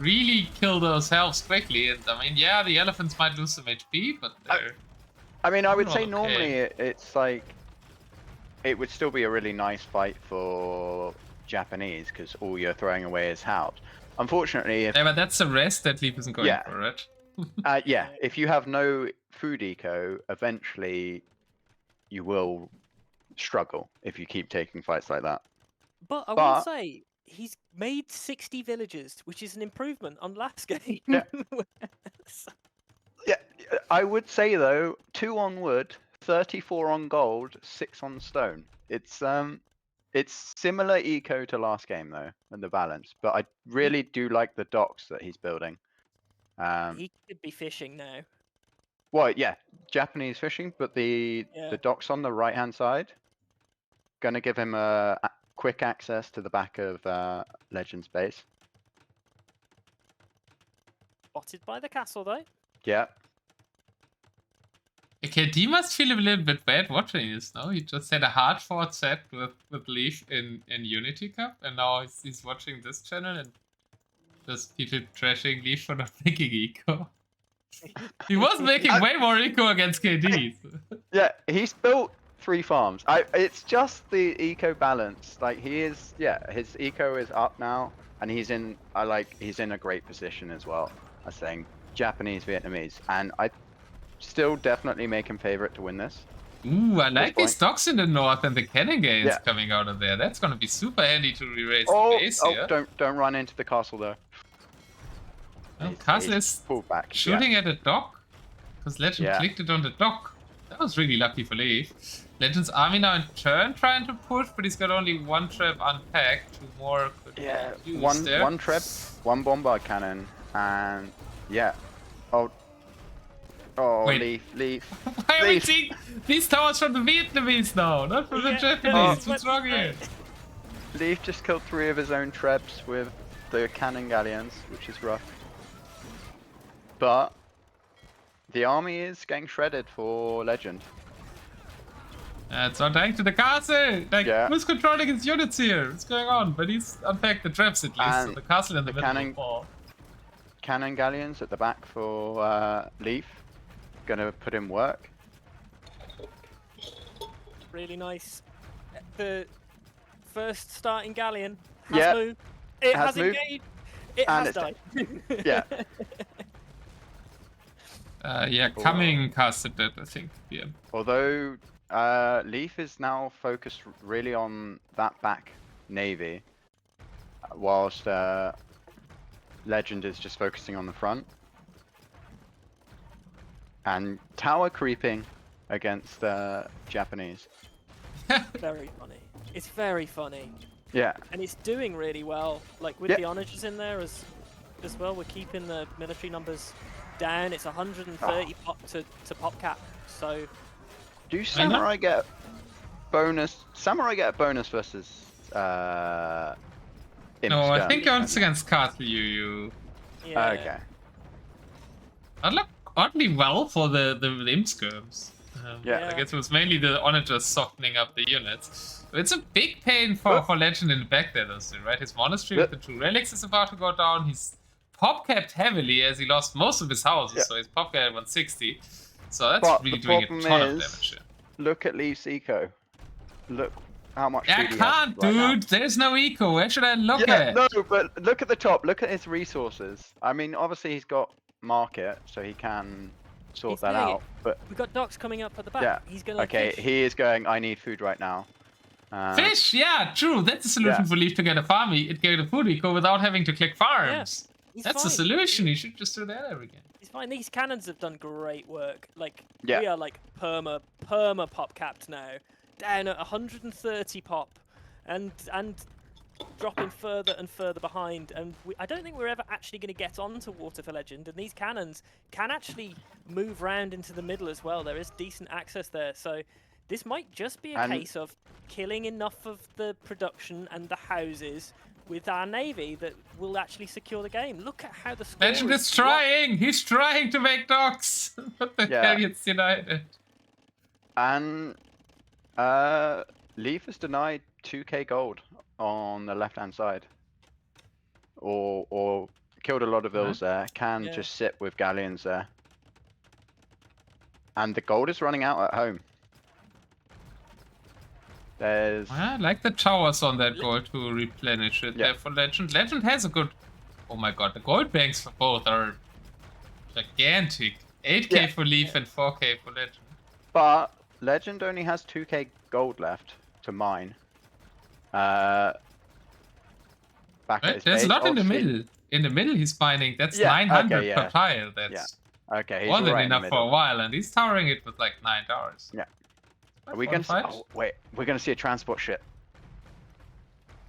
really kill those elves quickly. And I mean, yeah, the elephants might lose some HP, but they're. I mean, I would say okay. normally it's like it would still be a really nice fight for Japanese because all you're throwing away is house. Unfortunately, if yeah, but that's the rest that Leaf isn't going for, right? yeah, if you have no food eco, eventually you will struggle if you keep taking fights like that. But I will say, he's made 60 villagers, which is an improvement on last game. Yeah. Yeah, I would say though, 2 on wood, 34 on gold, 6 on stone. It's similar eco to last game though, and the balance. But I really do like the docks that he's building. He could be fishing now. Well, yeah, Japanese fishing, but the docks on the right hand side gonna give him a quick access to the back of Legend's base. Spotted by the castle though. Yeah. Okay, D must feel a little bit bad watching this, no? He just had a hard fought set with Leaf in Unity Cup, and now he's watching this channel and just people trashing Leaf for not making eco. He was making way more eco against KD. Yeah, he's built 3 farms. It's just the eco balance. Like he is, his eco is up now, and he's in a great position as well. I think Japanese, Vietnamese, and I still definitely make him favorite to win this. Ooh, I like these docks in the north and the cannon gains coming out of there. That's gonna be super handy to re-raise the base here. Don't run into the castle though. Well, castle is back. shooting at a dock, because Legend clicked it on the dock. That was really lucky for Leaf. Legend's army now in turn trying to push, but he's got only 1 trap unpacked. 2 more could be used there. One trap, 1 bombard cannon, and Wait. Leaf. Why are we seeing these towers from the Vietnamese now, not from the Japanese? What's wrong here? Leaf just killed 3 of his own traps with the cannon galleons, which is rough. But the army is getting shredded for Legend. It's on tank to the castle! Like, who's controlling his units here? What's going on? But he's unpacked the traps at least, so the castle in the middle will fall. Cannon galleons at the back for Leaf. Gonna put in work. Really nice. The first starting galleon has moved. It has engaged. It has died. Coming casted that, I think. Yeah. Although Leaf is now focused really on that back navy, whilst Legend is just focusing on the front. And tower creeping against Japanese. Very funny. It's very funny. Yeah. And it's doing really well. Like with the onagers in there as well, we're keeping the military numbers down. It's 130 pop to pop cap. So do Samurai get bonus? Samurai get a bonus versus no, I think it's against Castle you. Yeah. Okay. I'd look oddly well for the imp skirms. I guess it was mainly the onagers softening up the units. It's a big pain for Legend in the back there, though, right? His Monastery with the 2 relics is about to go down. He's pop-capped heavily as he lost most of his houses, so he's pop-capped at 160. So that's really doing a ton of damage here. Look at Leaf's eco. Look how much I can't, dude! There's no eco. Where should I look at? No, but look at the top. Look at his resources. I mean, obviously he's got market, so he can sort that out. But we've got docks coming up at the back. He's gonna fish. He is going. I need food right now. Fish, yeah, true. That's the solution for Leaf to get a farm. It get a food eco without having to click farms. That's the solution. You should just do that every game. He's fine. These cannons have done great work. Like we are like perma pop capped now, down at 130 pop, and dropping further and further behind. And I don't think we're ever actually going to get onto Water for Legend. And these cannons can actually move round into the middle as well. There is decent access there. So this might just be a case of killing enough of the production and the houses with our navy that will actually secure the game. Look at how the score Legend is trying! He's trying to make docks! But the gets denied it. And Leaf is denied 2k gold on the left-hand side. Or killed a lot of vills there. Can just sit with galleons there. And the gold is running out at home. There's... I like the towers on that gold to replenish it there for Legend. Legend has a good... Oh my god, the gold banks for both are gigantic. 8k for Leaf and 4k for Legend. But Legend only has 2k gold left to mine. Back at Right? his There's a base. lot in the Obviously- middle. In the middle, he's mining. That's Yeah, 900 okay, per yeah. tile. That's Okay, he's more than right in the enough for a middle. while, and he's towering it with like 9 towers. Yeah. Quite Are we gonna see? fortified. Oh wait, we're gonna see a transport ship.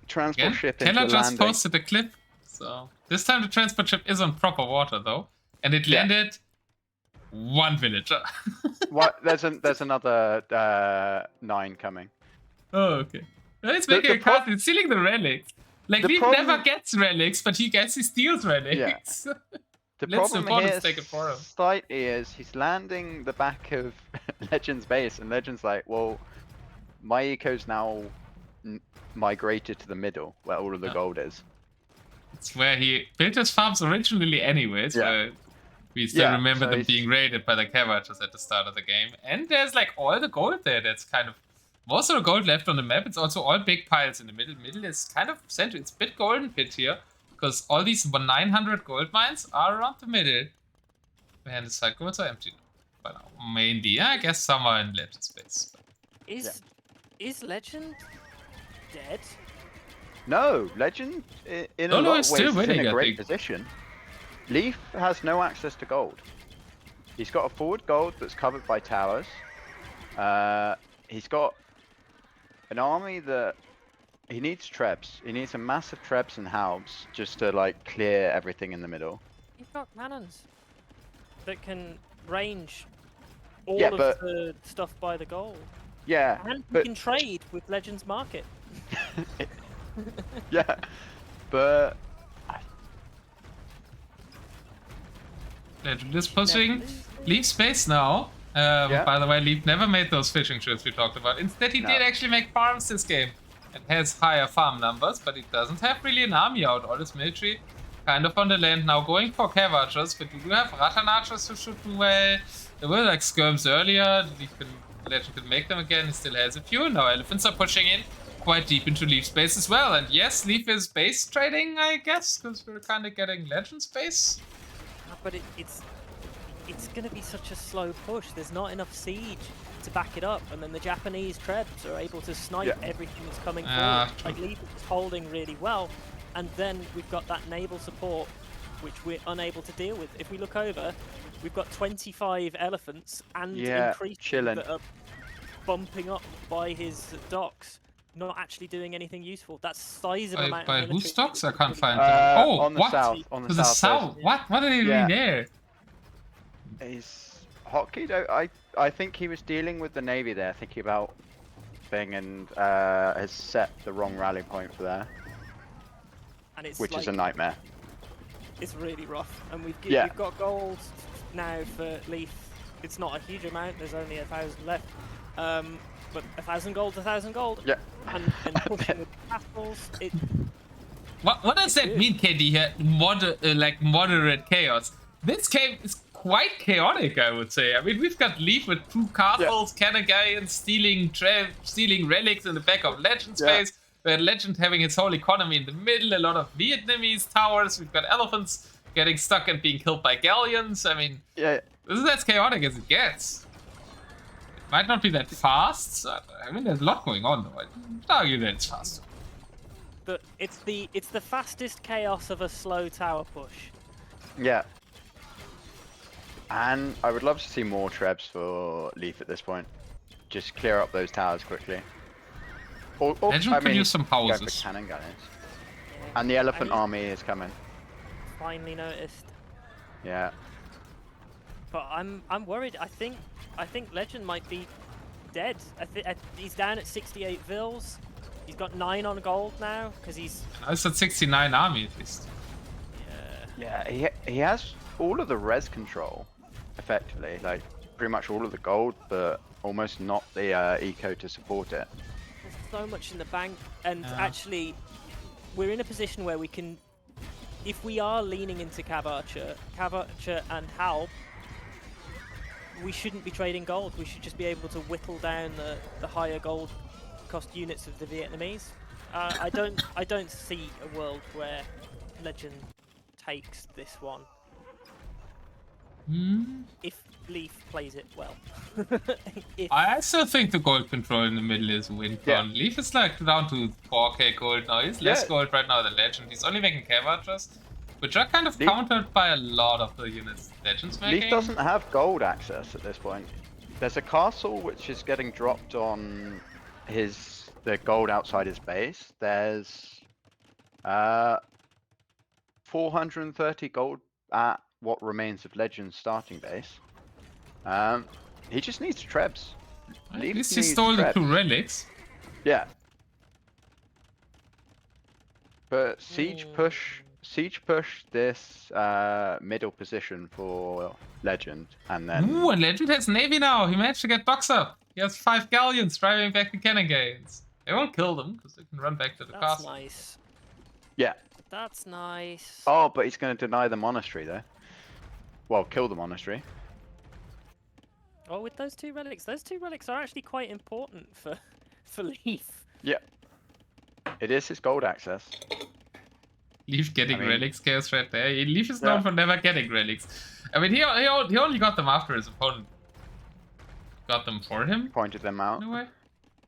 Transport Again, ship Keller into a just landing. posted a clip. So this time the transport ship is on proper water though, and it Yeah. landed one villager. What? There's another 9 coming. Oh, okay. Well, he's The- making the a cast. He's stealing the relics. Like, the Leaf problem- never gets relics, but he steals relics. The Let's problem support him, here take it for him. slightly is he's landing the back of Legend's base, and Legend's like, well, my eco's now migrated to the middle, where all of the Yeah. gold is. It's where he built his farms originally anyways, Yeah. where we still Yeah, remember so them he's- being raided by the Cavagers at the start of the game. And there's like all the gold there. That's kind of most of the gold left on the map. It's also all big piles in the middle. Middle is kind of central. It's a bit golden pit here, because all these 900 gold mines are around the middle. And the side goals are empty. But mainly, I guess somewhere in Legend space. Is Legend dead? No, Legend in a No, lot he's of ways still is winning, in a I great think. position. Leaf has no access to gold. He's got a forward gold that's covered by towers. He's got an army that he needs trebs. He needs a massive trebs and halbs just to like clear everything in the middle. You've got cannons that can range all Yeah, of but- the stuff by the gold. Yeah, And you but can trade with Legends Market. yeah, but Legend is pushing Leaf space now. Yeah. By the way, Leaf never made those fishing trips we talked about. Instead, he No. did actually make farms this game. And has higher farm numbers, but he doesn't have really an army out. All his military kind of on the land now, going for Cavagers, but you do have Rattan archers who shoot well. There were like skirms earlier. Legend can make them again. He still has a few. Now elephants are pushing in quite deep into Leaf space as well. And yes, Leaf is base trading, I guess, because we're kind of getting Legend space. But it's going to be such a slow push. There's not enough siege to back it up, and then the Japanese trebs are able to snipe everything that's coming forward. Like Leaf is holding really well, and then we've got that naval support, which we're unable to deal with. If we look over, we've got 25 elephants and increasing chilling. that are bumping up by his docks, not actually doing anything useful. That's sizable amount By of whose military stocks? I can't find Uh, them. Oh, on the what? south, on the To the south, south? What? What are they Yeah. doing there? he's hotkeyed. I think he was dealing with the navy there, thinking about thing, and has set the wrong rally point for there, and it's which like, is a nightmare. It's really rough, and we've Yeah. got gold now for Leaf. It's not a huge amount. There's only 1,000 left, but 1,000 gold's 1,000 gold. Yeah. And pushing with castles. What does that mean, KD? Here, like moderate chaos. This game is quite chaotic, I would say. I mean, we've got Leaf with 2 castles, Canagaians stealing relics in the back of Legend space. We had Legend having its whole economy in the middle. A lot of Vietnamese towers. We've got elephants getting stuck and being killed by galleons. I mean, Yeah, this is as chaotic as it gets. It might not be that fast. So, I mean, there's a lot going on, though. I'd argue that it's faster. But it's the fastest chaos of a slow tower push. yeah. And I would love to see more trebs for Leaf at this point. Just clear up those towers quickly. Or Legend I could mean, use some go for houses. cannon gunners. And the elephant army is coming. Finally noticed. Yeah. But I'm worried. I think Legend might be dead. He's down at 68 vils. He's got 9 on gold now because he's. It's at 69 army at least. Yeah, he has all of the res control, effectively. Like, pretty much all of the gold, but almost not the eco to support it. There's so much in the bank, and actually, we're in a position where we can, if we are leaning into Cavacher and Halb, we shouldn't be trading gold. We should just be able to whittle down the higher gold cost units of the Vietnamese. I don't see a world where Legend takes this one. if Leaf plays it well. I still think the gold control in the middle is a win con. Yeah. Leaf is like down to 4k gold now. He's less Yeah. gold right now than Legend. He's only making cave archers, which are kind of Leaf- countered by a lot of the units Legend's making. Leaf doesn't have gold access at this point. There's a castle which is getting dropped on the gold outside his base. There's 430 gold at what remains of Legend's starting base. He just needs trebs. At Leaf least he needs stole the trebs. 2 relics. Yeah. But siege push this middle position for Legend, and then Ooh, and Legend has navy now. He managed to get docks up. He has 5 galleons driving back the cannon gates. They won't kill them because they can run back to the That's castle. nice. yeah. That's nice. Oh, but he's going to deny the monastery though. Well, kill the monastery. Oh, with those 2 relics are actually quite important for Leaf. Yeah. It is his gold access. Leaf getting I mean- relics chaos right there. Leaf is known Yeah. for never getting relics. I mean, he only got them after his opponent got them for him, Pointed them out. in a way.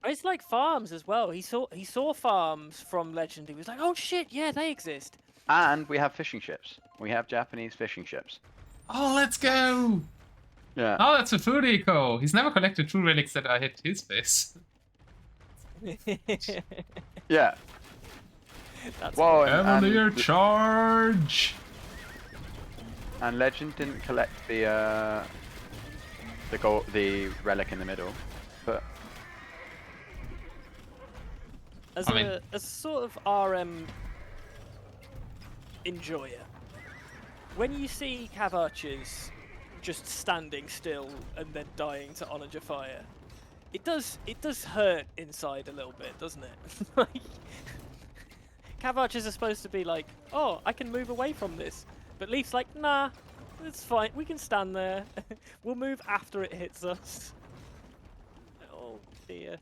It's like farms as well. He saw farms from Legend. He was like, oh shit, yeah, they exist. And we have fishing ships. We have Japanese fishing ships. Oh, let's go! Yeah. Oh, that's a food eco. He's never collected 2 relics that are hit his face. Yeah. That's Whoa, Cavalier charge! and Legend didn't collect the relic in the middle, but As I mean- a sort of RM enjoyer, when you see cav archers just standing still and then dying to onager fire, it does hurt inside a little bit, doesn't it? Like, cav archers are supposed to be like, oh, I can move away from this, but Leaf's like, nah, it's fine, we can stand there. We'll move after it hits us. Oh dear.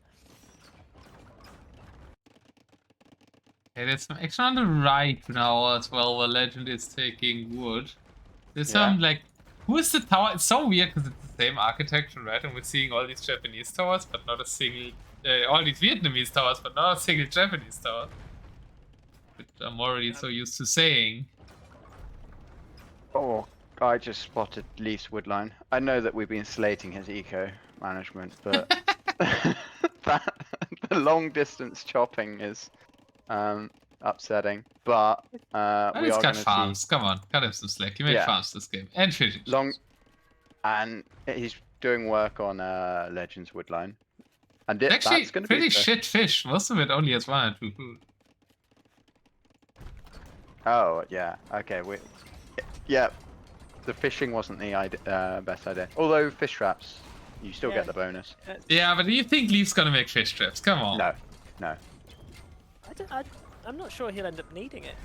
Okay, that's action on the right now as well, where Legend is taking wood. There's Yeah. some, like, who is the tower? It's so weird because it's the same architecture, right? And we're seeing all these Japanese towers, but not a single, all these Vietnamese towers, but not a single Japanese tower. Which I'm already so used to saying. oh, I just spotted Leaf's woodline. I know that we've been slating his eco management, but the long distance chopping is upsetting. But we Let's are cut going to farms. see Come on, cut him some slack. He made Yeah. farms this game. And fishing. long, and he's doing work on Legends woodline, and Actually, that's going to pretty be the- shit fish. Most of it only has 1 or 2 food. Oh yeah, okay. Yeah, the fishing wasn't the best idea. Although fish traps, you still Yeah. get the bonus. Yeah, but do you think Leaf's gonna make fish traps? Come on. No. I'm not sure he'll end up needing it.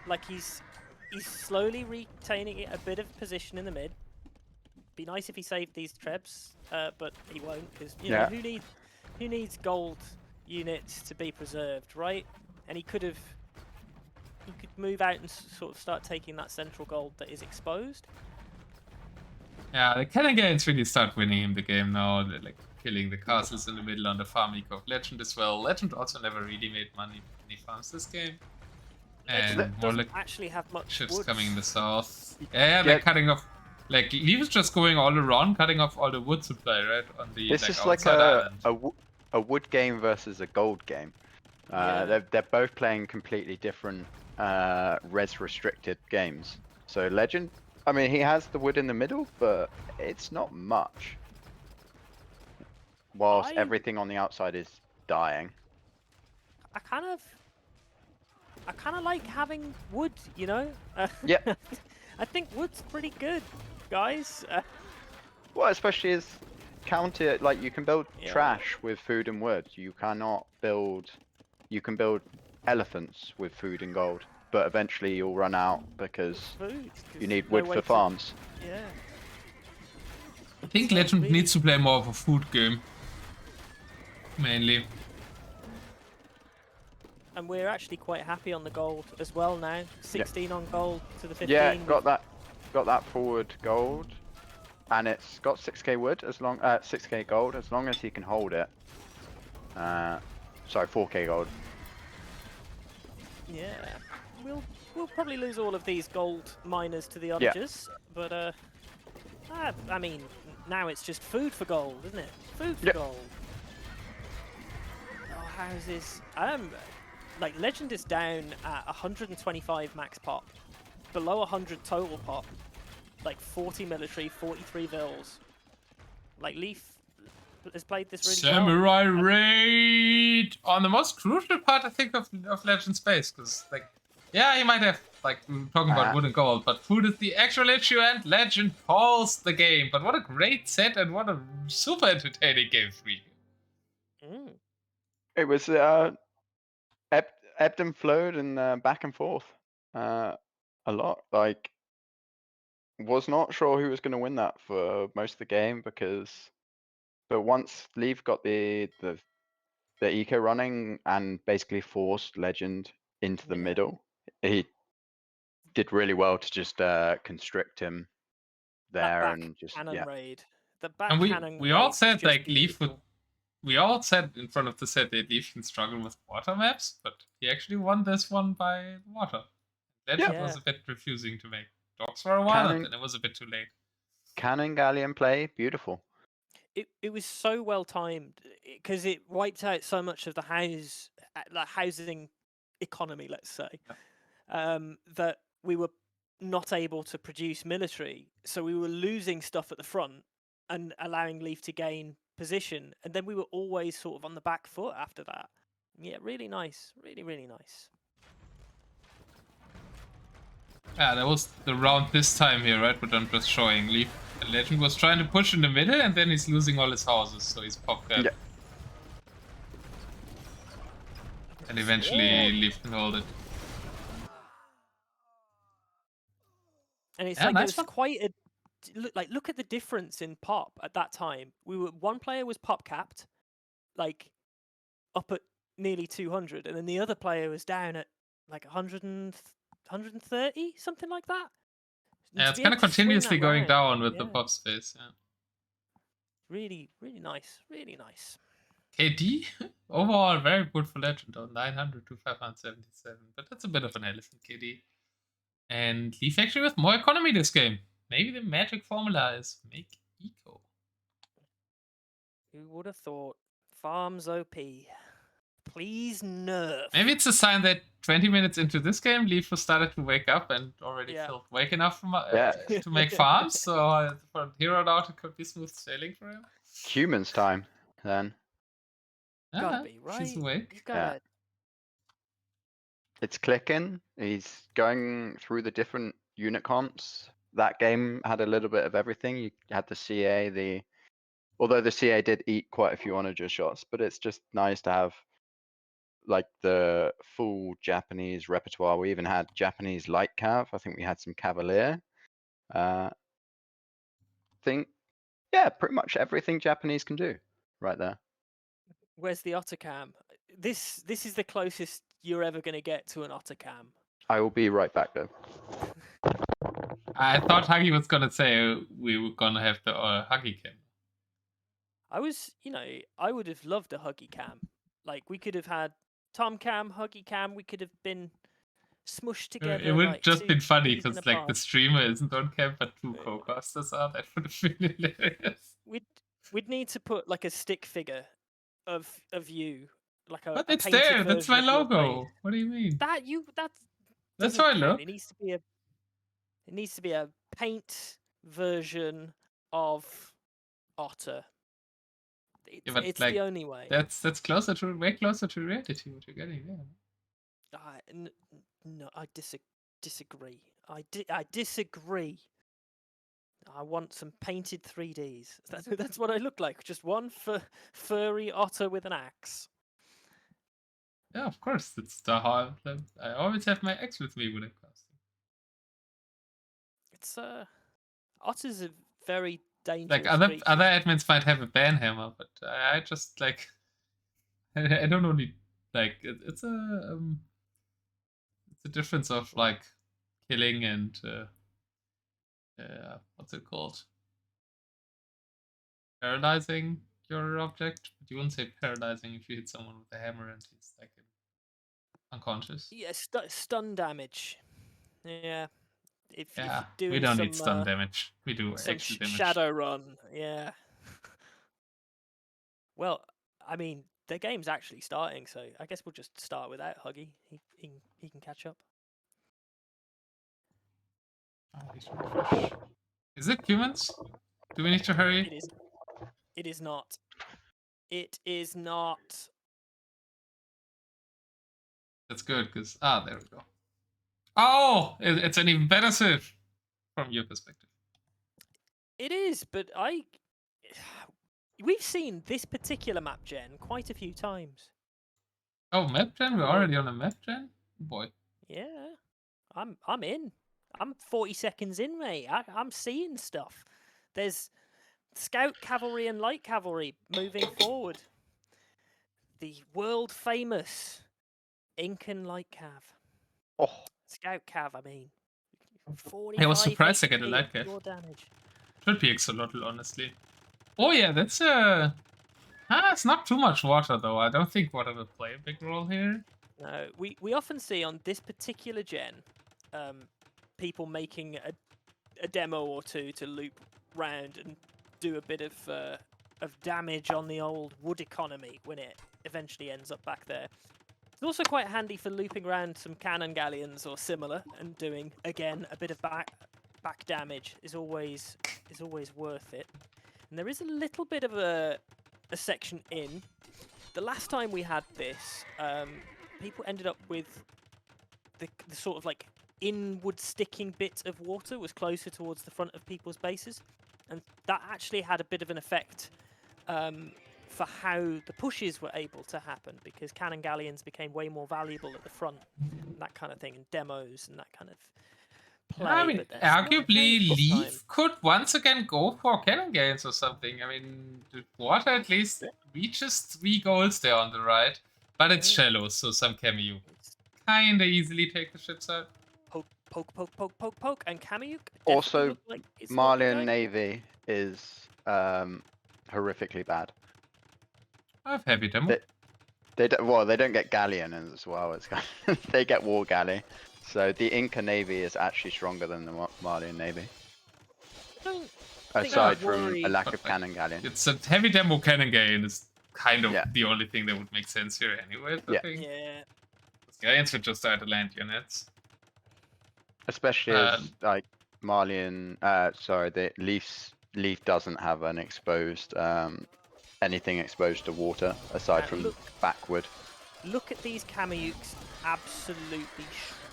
Like he's slowly retaining a bit of position in the mid. Be nice if he saved these trebs, but he won't because you know who needs gold units to be preserved, right? And he could move out and sort of start taking that central gold that is exposed. Yeah, the cannon gates really start winning him the game now. They're like killing the castles in the middle on the farm eco of Legend as well. Legend also never really made money when he farms this game. And more Doesn't like actually have much ships wood. coming in the south. Yeah, they're Yeah. cutting off. Like Leaf is just going all around, cutting off all the wood supply, right? On the This is like outside a wood game versus a gold game. Yeah. They're both playing completely different res restricted games. So Legend, I mean, he has the wood in the middle, but it's not much. Whilst everything on the outside is dying. I kind of like having wood, you know? Yep. I think wood's pretty good, guys. Well, especially as counter, like you can build Yeah. trash with food and wood. You cannot build. You can build elephants with food and gold, but eventually you'll run out because Food, 'cause you need no wood way for to- farms. Yeah. I think So Legend really- needs to play more of a food game. Mainly. And we're actually quite happy on the gold as well now. 16 on gold to the 15. Yeah, got that forward gold. and it's got 6k wood as long 6k gold as long as he can hold it. Sorry, 4k gold. Yeah, we'll probably lose all of these gold miners to the onagers, but I mean, now it's just food for gold, isn't it? Food for gold. Oh, houses. Like Legend is down at 125 max pop, below 100 total pop, like 40 military, 43 vills. Like Leaf has played this really Samurai well. raid on the most crucial part, I think, of Legend Space, because like, yeah, he might have like we were talking about wood and gold, but food is the actual issue, and Legend calls the game. But what a great set and what a super entertaining game for you. It was ebbed and flowed and back and forth a lot. Like, was not sure who was going to win that for most of the game but once Leaf got the eco running and basically forced Legend into the middle, he did really well to just constrict him there that and just cannon raid. The back And cannon we raid all was said just like Leaf beautiful. would. We all said in front of the set that Leaf can struggle with water maps, but he actually won this one by water. Legend was a bit refusing to make dogs for a while, and then it was a bit too late. Cannon Galleon play, beautiful. It was so well timed because it wiped out so much of the housing economy, let's say, that we were not able to produce military, so we were losing stuff at the front and allowing Leaf to gain position, and then we were always sort of on the back foot after that. Yeah, really nice, really nice. Yeah, that was the round this time here, right? But I'm just showing Leaf. Legend was trying to push in the middle, and then he's losing all his houses, so he's popped that. Yeah. And eventually Leaf can hold it. And it's Yeah, like nice it was quite a look at the difference in pop at that time. One player was pop capped, like up at nearly 200, and then the other player was down at like 100 and 130, something like that. Yeah, it's kind of continuously going down with the pop space. Yeah. Really nice, really nice. KD overall very good for Legend, on 900 to 577, but that's a bit of an elephant KD. And Leaf actually with more economy this game. Maybe the magic formula is make eco. Who would have thought? Farms OP. Please nerf. Maybe it's a sign that 20 minutes into this game, Leaf was started to wake up and already felt awake enough to make farms. So from here on out, it could be smooth sailing for him. Humans time, then. Gotta be, right? She's awake. You've gotta... It's clicking. He's going through the different unit comps. That game had a little bit of everything. You had the CA, although the CA did eat quite a few onager shots, but it's just nice to have like the full Japanese repertoire. We even had Japanese light cav. I think we had some cavalier. Pretty much everything Japanese can do right there. Where's the Otter Cam? This is the closest you're ever going to get to an Otter Cam. I will be right back though. I thought Huggie was gonna say we were gonna have the Huggie Cam. I would have loved a Huggie Cam. Like, we could have had Tom Cam, Huggie Cam, we could have been smushed together. It would like, just been funny because like the apart. streamer isn't on cam, but two co-casters are. That would have been hilarious. We'd need to put like a stick figure of you, like a. But a it's painted there. That's my version of your logo. face. What do you mean? That's how I count. look. It needs to be a paint version of Otter. It's like, the only way. That's way closer to reality. What you're getting there. No, I disagree. I disagree. I want some painted 3Ds. That's what I look like. Just one furry otter with an axe. Yeah, of course. It's the hard. I always have my axe with me when I'm casting. It's otters are very dangerous. Like other admins might have a banhammer, but I just like I don't only like it's a difference of like killing and what's it called? paralyzing your object, but you wouldn't say paralyzing if you hit someone with a hammer and he's like unconscious. Yeah, stun damage. Yeah. If Yeah, you're doing we don't some, need stun damage. We do some actual damage. shadow run, yeah. Well, I mean, the game's actually starting, so I guess we'll just start without Huggie. He can catch up. Oh, he's really fresh. Is it humans? Do we need to hurry? It is. It is not. It is not. That's good, because there we go. Oh, it's an even better Civ from your perspective. It is, but we've seen this particular map gen quite a few times. Oh, map gen? We're already on a map gen? Boy. Yeah, I'm in. I'm 40 seconds in, mate. I'm seeing stuff. There's Scout Cavalry and Light Cavalry moving forward. The world famous Incan Light Cav. Oh, Scout Cav, I mean. 45 I was surprised to get a HP Light Cav. pure damage. Should be Axolotl, honestly. Oh yeah, that's it's not too much water though. I don't think water will play a big role here. No, we often see on this particular gen, people making a demo or two to loop round and do a bit of damage on the old wood economy when it eventually ends up back there. It's also quite handy for looping around some cannon galleons or similar and doing again a bit of back damage is always worth it. And there is a little bit of a section in. The last time we had this, people ended up with the sort of like inward sticking bit of water was closer towards the front of people's bases, and that actually had a bit of an effect for how the pushes were able to happen, because cannon galleons became way more valuable at the front, and that kind of thing, and demos and that kind of play. I mean, arguably, Leaf could once again go for cannon gains or something. I mean, the water at least reaches 3 goals there on the right, but it's shallow, so some Cameo kinda easily take the shits out. Poke, and Kamiyuk also, like Malian Navy is horrifically bad. I have heavy demo. They don't get galleon as well. It's they get war galley. So the Inca Navy is actually stronger than the Malian Navy. Aside from a lack of cannon galleon. It's a heavy demo cannon gain is kind of the only thing that would make sense here anyway, I think. Yeah. Galleons would just start to land units. Especially as, like, Malian, the Leaf doesn't have an exposed, anything exposed to water, aside from backward. Look at these Kamiyuks absolutely shred.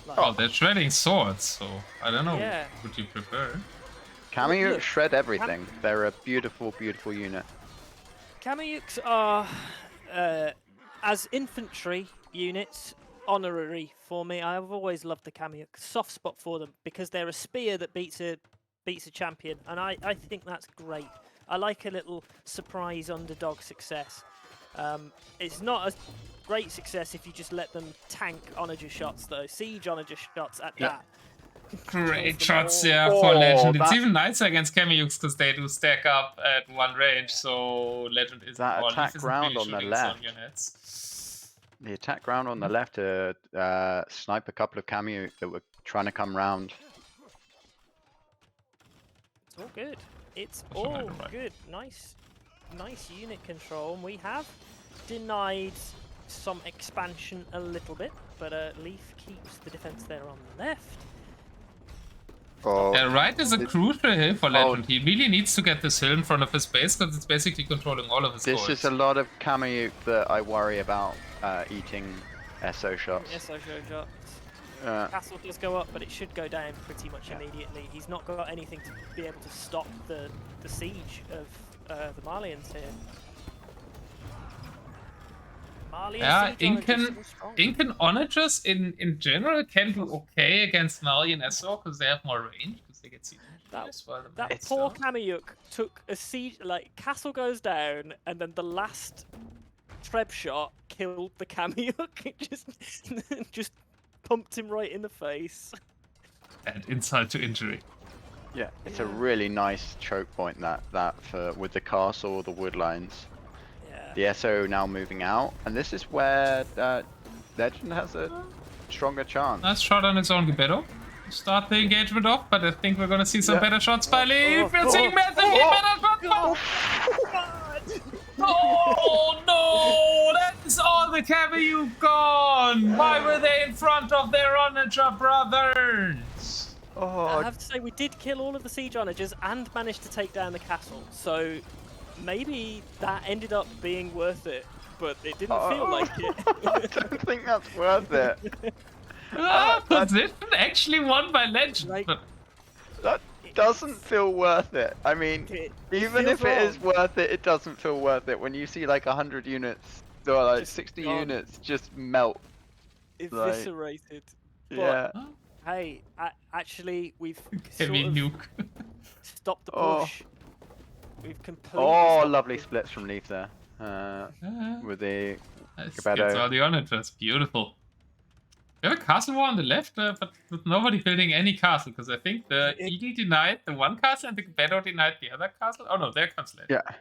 Like, oh, they're shredding swords, so I don't know what you prefer. Kamiyuks shred everything. They're a beautiful, beautiful unit. Kamiyuks are, as infantry units, honorary for me. I've always loved the Kamiyuk. Soft spot for them because they're a spear that beats a champion, and I think that's great. I like a little surprise underdog success. It's not a great success if you just let them tank onager shots though. Siege onager shots at that. Great shots, for Legend. It's even nicer against Kamiyuks because they do stack up at one range, so Legend isn't that attack round on the left. The attack round on the left to snipe a couple of Kamiyuk that were trying to come round. It's all good. It's all good. Nice unit control. And we have denied some expansion a little bit, but Leaf keeps the defense there on the left. Right is a crucial hill for Legend. He really needs to get this hill in front of his base because it's basically controlling all of his goals. This is a lot of Kamiyuk that I worry about eating SO shots. SO shots. Castle does go up, but it should go down pretty much immediately. He's not got anything to be able to stop the siege of the Malians here. Incan onagers in general can do okay against Malian SO because they have more range because they get siege. That poor Kamiyuk took a siege, like Castle goes down, and then the last Treb shot killed the Kamiyuk. Just pumped him right in the face. And insult to injury. Yeah, it's a really nice choke point that for with the castle or the wood lines. Yeah. The SO now moving out, and this is where Legend has a stronger chance. Nice shot on his own Gebetto. Start the engagement off, but I think we're gonna see some better shots by Leaf. We're seeing massively better shots. Oh no! That's all the Caviu gone! Why were they in front of their onager brothers? Oh, I have to say, we did kill all of the siege onagers and managed to take down the castle. So maybe that ended up being worth it, but it didn't feel like it. I don't think that's worth it. Position actually won by Legend. Like- but That doesn't feel worth it. I mean, even feels if it is wrong. worth it, it doesn't feel worth it when you see like 100 units or like Just 60 gone. units just melt. Eviscerated. Yeah. But hey, actually, we've heavy sort of nuke. stopped the Oh. push. We've completely. Oh, stopped lovely it. splits from Leaf there. With the Nice. Gebetto. Gets all the onagers. Beautiful. We have a castle war on the left, but with nobody building any castle, because I think the Eagle denied the one castle and the Gebetto denied the other castle. Oh no, there comes Legend. yeah.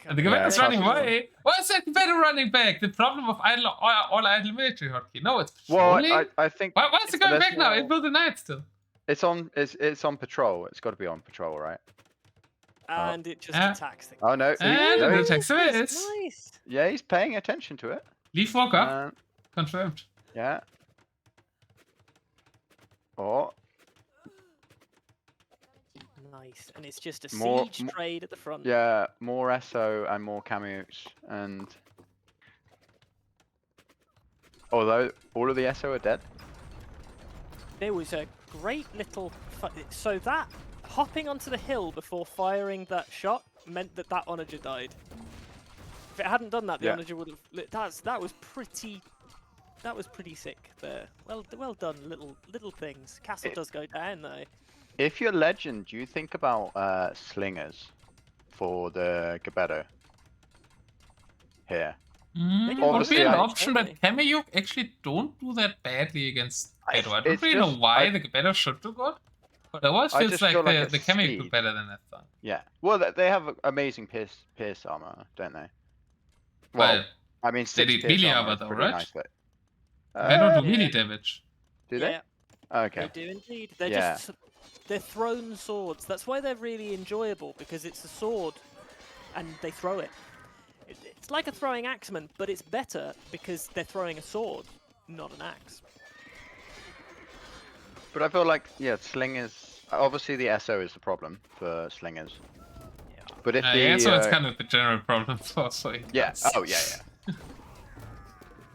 And the Yeah, Gebetto's running castle. away. Why is that Gebetto running back? The problem of all idle military hotkey. No, it's Well, patrolling. I think Why is it going unless back now? you're- It will deny it still. it's on patrol. It's got to be on patrol, right? And it just Ah. attacks things. Oh no. And no, it he's- attacks the base. Nice. yeah, he's paying attention to it. Leaf walk up. Confirmed. Yeah. Oh, Nice. And it's just a More- siege trade at the front. yeah, more SO and more cameos, and although all of the SO are dead. There was a great little. So that hopping onto the hill before firing that shot meant that onager died. If it hadn't done that, the Yeah. onager would have. That was pretty. That was pretty sick there. Well done, little things. Castle does go down though. If you're Legend, do you think about slingers for the Gebetto here? Would Obviously, be an I- option, but Cameo actually don't do that badly against Gebetto. I don't it's really know just- why I- the Gebetto should do good, but it always I feels just like feel like the it's Cameo do speed. better than that thing. Yeah. Well, they have amazing pierce armor, don't they? Well, But I mean, they 6 did pierce melee armor armor is though, pretty right? nice, but they don't do yeah. melee damage. do Yeah, they? Okay. they do indeed. They're Yeah. just they're thrown swords. That's why they're really enjoyable, because it's a sword, and they throw it. It's like a throwing axeman, but it's better because they're throwing a sword, not an axe. But I feel like, yeah, slingers. Obviously, the SO is the problem for slingers. Yeah. But if the Yeah, so it's kind of the general problem for yeah, guys. oh yeah, yeah.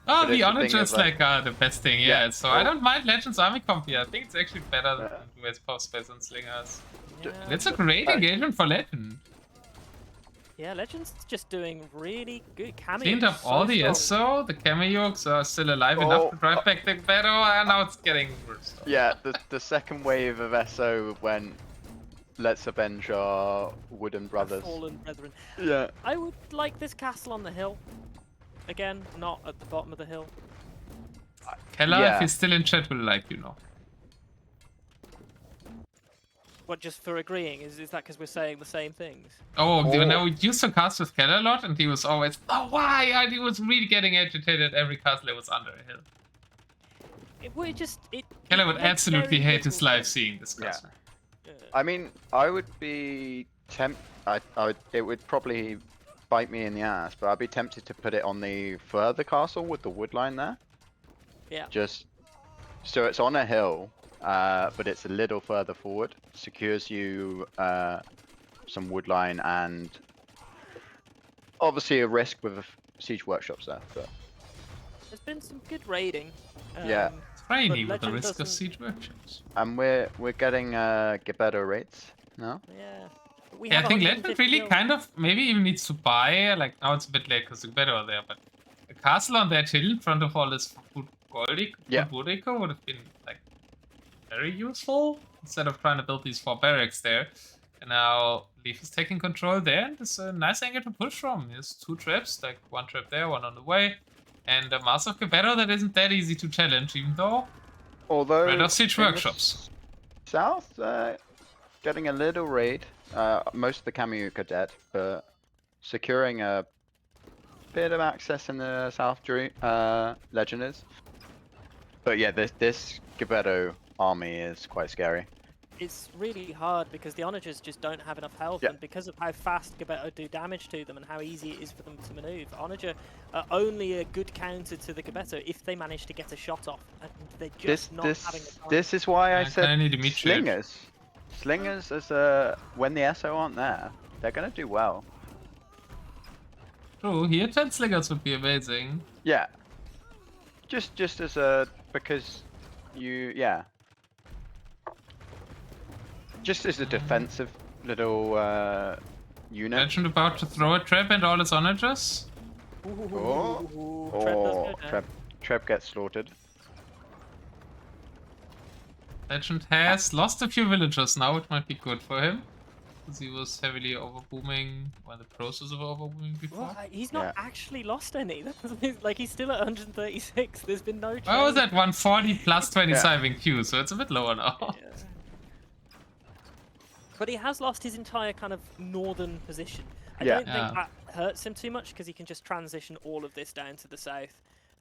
Oh, But the it's the thing Onagers is, like- the best thing, yeah. Yeah, So well- I don't mind Legends Army Comp here. I think it's actually better than US Pop Space and Slingers. Yeah, It's a but- great engagement for Legend. Yeah, Legend's just doing really good cameos. Cleaned up all the strong. SO, the Cameos are still alive enough to drive back the battle, and now it's getting worse. Yeah, the second wave of SO when let's avenge our wooden brothers. Fallen brethren. Yeah. I would like this castle on the hill. Again, not at the bottom of the hill. Keller, Yeah. if he's still in chat, will like you know. What, just for agreeing? Is that because we're saying the same things? Oh, Oh. now we used to cast with Keller a lot, and he was always, oh, why? And he was really getting agitated every castle that was under a hill. Keller would makes absolutely very hate his little life sense. seeing this Yeah. castle. I mean, I would be it would probably bite me in the ass, but I'd be tempted to put it on the further castle with the wood line there. Yeah. Just so it's on a hill, but it's a little further forward. Secures you some wood line and obviously a risk with siege workshops there. But There's been some good raiding. Yeah. It's rainy But with the Legend risk of doesn't- siege workshops. and we're getting Gebetto rates now. Yeah. But we Yeah, I have think 150 Legend really mil. kind of maybe even needs to buy, like now it's a bit late because the better are there, but a castle on that hill in front of all this Yeah. Budrico would have been like very useful instead of trying to build these 4 barracks there. And now Leaf is taking control there, and it's a nice angle to push from. There's 2 traps, like 1 trap there, 1 on the way, and a massive Gebetto that isn't that easy to challenge, even though Although Red of Siege in the Workshops. south, getting a little raid. Most of the Kamiyuk are dead, but securing a bit of access in the South Legend is. But yeah, this Gebetto army is quite scary. It's really hard because the onagers just don't have enough health, Yeah. and because of how fast Gebetto do damage to them and how easy it is for them to maneuver, onager are only a good counter to the Gebetto if they manage to get a shot off, and they're just not having the time. This is why I I said need to meet you. slingers. Slingers as when the SO aren't there, they're gonna do well. True, here 10 slingers would be amazing. Yeah. Just as because yeah. Just as a defensive little unit. Legend about to throw a trap and all his onagers. Ooh, Treb does Oh, go down. Treb gets slaughtered. Legend has lost a few villagers now, it might be good for him. Because he was heavily overbooming, or in the process of overbooming before. Well, he's not actually lost any. Like, he's still at 136. There's been no change. I was at 140 plus 27 in Q, so it's a bit lower now. Yeah. But he has lost his entire kind of northern position. I don't think that hurts him too much because he can just transition all of this down to the south.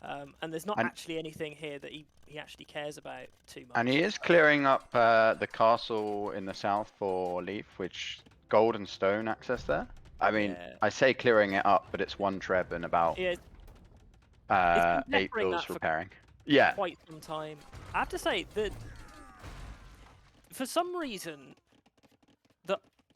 And there's not actually anything here that he actually cares about too much. And he is clearing up the castle in the south for Leaf, which gold and stone access there. I mean, I say clearing it up, but it's one Treb and about 8 bills repairing. Yeah. Quite some time. I have to say that for some reason,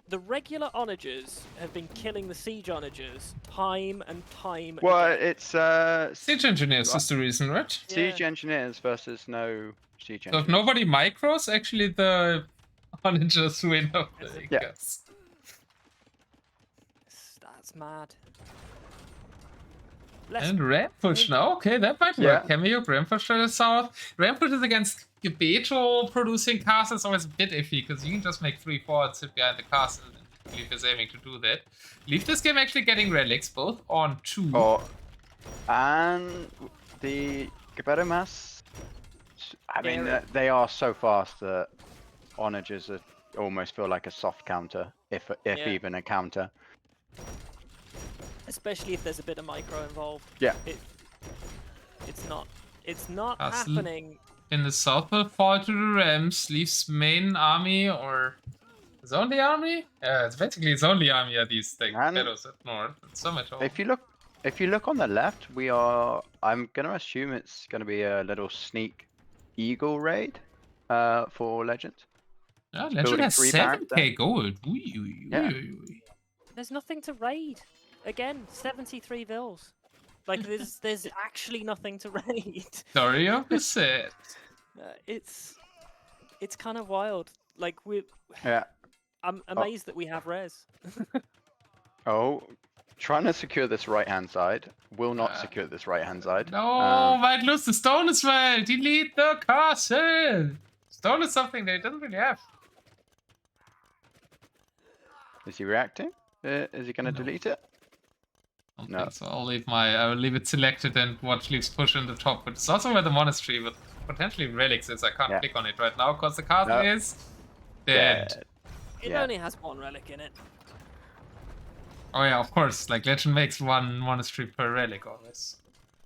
the regular onagers have been killing the siege onagers time and time Well, again. it's Siege engineers is the reason, right? siege engineers versus no siege So engineers. if nobody micros, actually the onagers win of the guess. That's mad. And Rampush now, okay, that might work. Cameo, Rampush to the south. Rampush is against Gebetto producing castles is always a bit iffy, because you can just make 3-4 and sit behind the castle, and Leaf is aiming to do that. Leaf this game actually getting relics, both on 2. Oh, and the Gebetto mass, I mean, they are so fast that onagers almost feel like a soft counter, if even a counter. Especially if there's a bit of micro involved. Yeah. It's not happening. In the south will fall to the Rams. Leaf's main army, or his only army? Yeah, it's basically his only army are these things. Shadows at north. It's so much over. If you look on the left, I'm gonna assume it's gonna be a little sneak eagle raid for Legend. Yeah, Legend has 7k gold. There's nothing to raid. Again, 73 vills. Like there's actually nothing to raid. Sorry, opposite. It's kind of wild. Like I'm amazed that we have res. Trying to secure this right hand side. Will not secure this right hand side. No, might lose the stone as well. Delete the castle. Stone is something they doesn't really have. Is he reacting? Is he gonna delete it? No. So I will leave it selected and watch Leafs push in the top. But it's also where the Monastery with potentially relics is. I can't click on it right now because the castle is dead. It only has one relic in it. Oh yeah, of course. Like Legend makes one Monastery per relic always.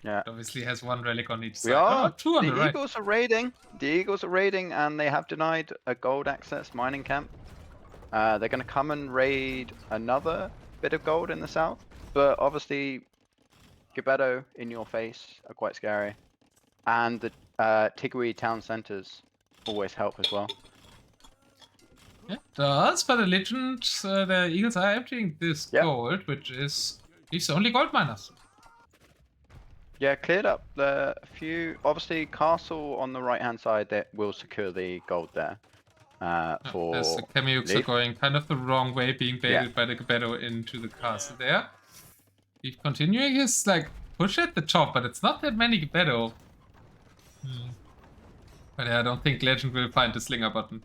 Yeah. It obviously has one relic on each side. We are. 2 on the right. Eagles are raiding. The Eagles are raiding, and they have denied a gold access mining camp. They're going to come and raid another bit of gold in the south. But obviously, Gebetto in your face are quite scary. And the Tigui town centers always help as well. Yeah, it does, but the Legend, the Eagles are emptying this gold, which is Leaf's only gold miners. Yeah, cleared up the few. Obviously, castle on the right hand side that will secure the gold there. For the Kamiyuks are going kind of the wrong way, being baited by the Gebetto into the castle there. He's continuing his push at the top, but it's not that many Gebetto. But yeah, I don't think Legend will find the slinger button.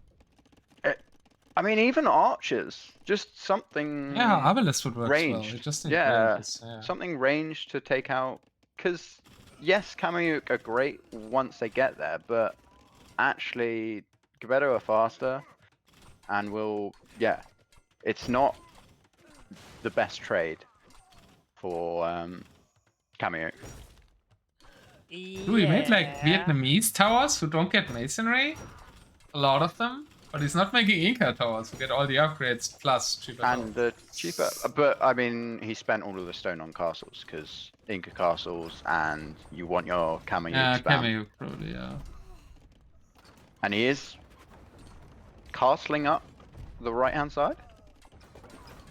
I mean, even archers, just something. Yeah, Obelisk would work ranged. well. Just something ranged to take out. Because yes, Kamiyuk are great once they get there, but actually, Gebetto are faster. and will, yeah, it's not the best trade for Cameo. Do we made like Vietnamese towers who don't get masonry? A lot of them? But he's not making Inca towers who get all the upgrades plus cheaper And the cheaper, but I mean, he spent all of the stone on castles, because Inca castles, and you want your Cameo spam. Cameo probably, yeah. And he is castling up the right-hand side.